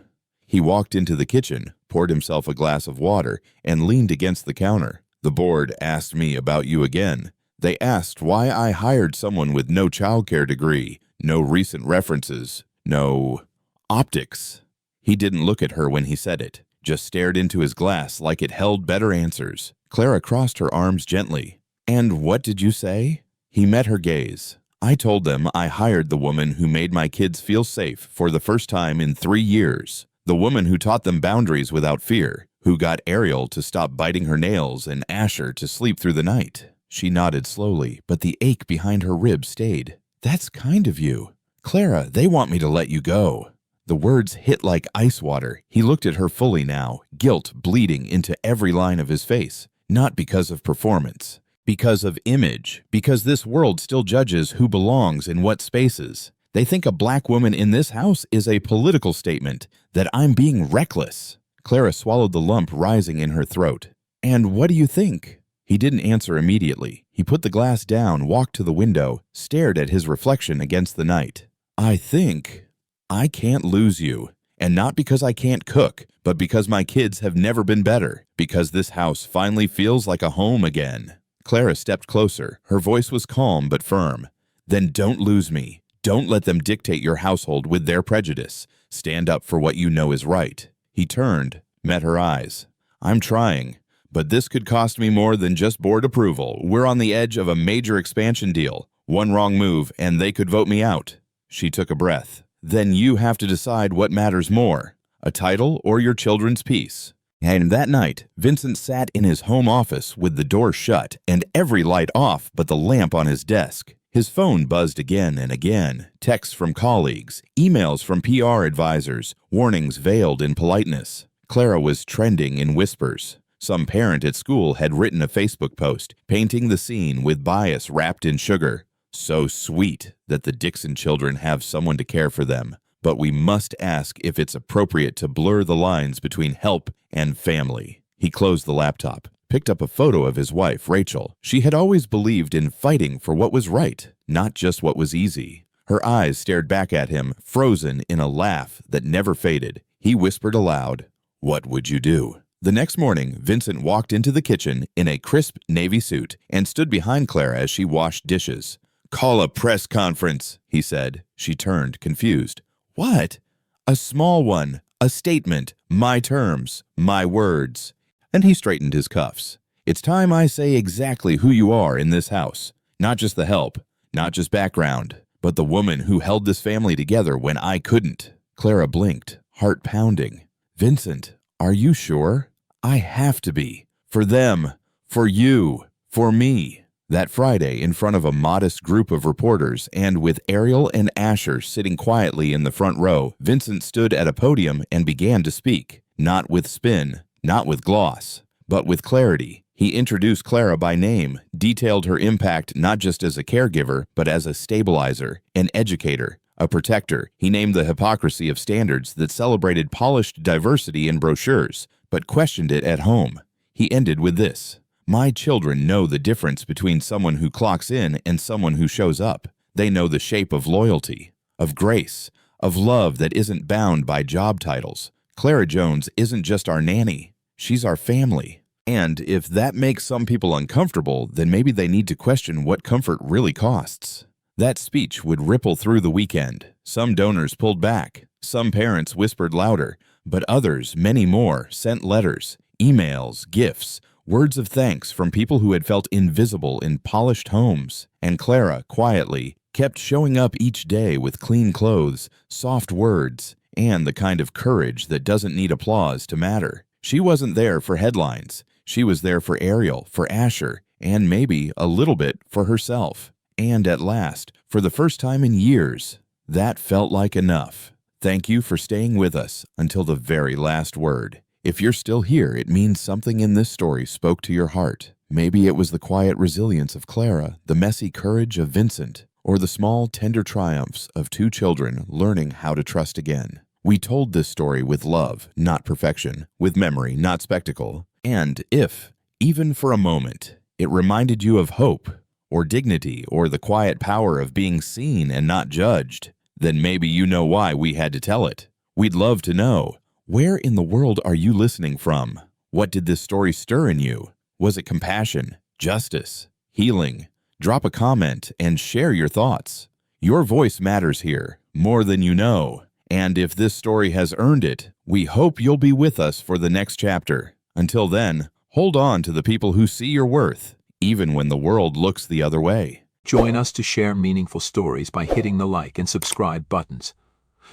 He walked into the kitchen, poured himself a glass of water, and leaned against the counter. The board asked me about you again. They asked why I hired someone with no childcare degree, no recent references, no optics. He didn't look at her when he said it, just stared into his glass like it held better answers. Clara crossed her arms gently. And what did you say? He met her gaze. I told them I hired the woman who made my kids feel safe for the first time in 3 years. The woman who taught them boundaries without fear, who got Ariel to stop biting her nails and Asher to sleep through the night. She nodded slowly, but the ache behind her ribs stayed. That's kind of you. Clara, they want me to let you go. The words hit like ice water. He looked at her fully now, guilt bleeding into every line of his face. Not because of performance. Because of image, because this world still judges who belongs in what spaces. They think a black woman in this house is a political statement, that I'm being reckless. Clara swallowed the lump rising in her throat. And what do you think? He didn't answer immediately. He put the glass down, walked to the window, stared at his reflection against the night. I think I can't lose you. And not because I can't cook, but because my kids have never been better. Because this house finally feels like a home again. Clara stepped closer. Her voice was calm but firm. Then don't lose me. Don't let them dictate your household with their prejudice. Stand up for what you know is right. He turned, met her eyes. I'm trying, but this could cost me more than just board approval. We're on the edge of a major expansion deal. One wrong move, and they could vote me out. She took a breath. Then you have to decide what matters more, a title or your children's peace. And that night, Vincent sat in his home office with the door shut and every light off but the lamp on his desk. His phone buzzed again and again, texts from colleagues, emails from PR advisors, warnings veiled in politeness. Clara was trending in whispers. Some parent at school had written a Facebook post, painting the scene with bias wrapped in sugar. So sweet that the Dixon children have someone to care for them. But we must ask if it's appropriate to blur the lines between help and family. He closed the laptop, picked up a photo of his wife, Rachel. She had always believed in fighting for what was right, not just what was easy. Her eyes stared back at him, frozen in a laugh that never faded. He whispered aloud, "What would you do?" The next morning, Vincent walked into the kitchen in a crisp navy suit and stood behind Clara as she washed dishes. "Call a press conference," he said. She turned, confused. "What?" "A small one. A statement. My terms. My words." And he straightened his cuffs. It's time I say exactly who you are in this house. Not just the help, not just background, but the woman who held this family together when I couldn't. Clara blinked, heart pounding. Vincent, are you sure? I have to be. For them, for you, for me. That Friday, in front of a modest group of reporters and with Ariel and Asher sitting quietly in the front row, Vincent stood at a podium and began to speak. Not with spin, not with gloss, but with clarity. He introduced Clara by name, detailed her impact not just as a caregiver, but as a stabilizer, an educator, a protector. He named the hypocrisy of standards that celebrated polished diversity in brochures, but questioned it at home. He ended with this: "My children know the difference between someone who clocks in and someone who shows up. They know the shape of loyalty, of grace, of love that isn't bound by job titles. Clara Jones isn't just our nanny, she's our family." And if that makes some people uncomfortable, then maybe they need to question what comfort really costs. That speech would ripple through the weekend. Some donors pulled back, some parents whispered louder, but others, many more, sent letters, emails, gifts, words of thanks from people who had felt invisible in polished homes. And Clara, quietly, kept showing up each day with clean clothes, soft words, and the kind of courage that doesn't need applause to matter. She wasn't there for headlines. She was there for Ariel, for Asher, and maybe a little bit for herself. And at last, for the first time in years, that felt like enough. Thank you for staying with us until the very last word. If you're still here, it means something in this story spoke to your heart. Maybe it was the quiet resilience of Clara, the messy courage of Vincent, or the small, tender triumphs of two children learning how to trust again. We told this story with love, not perfection, with memory, not spectacle. And if, even for a moment, it reminded you of hope, or dignity, or the quiet power of being seen and not judged, then maybe you know why we had to tell it. We'd love to know. Where in the world are you listening from? What did this story stir in you? Was it compassion, justice, healing? Drop a comment and share your thoughts. Your voice matters here, more than you know. And if this story has earned it, we hope you'll be with us for the next chapter. Until then, hold on to the people who see your worth, even when the world looks the other way.
Join us to share meaningful stories by hitting the like and subscribe buttons.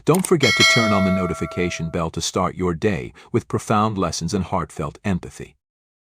Don't forget to turn on the notification bell to start your day with profound lessons and heartfelt empathy.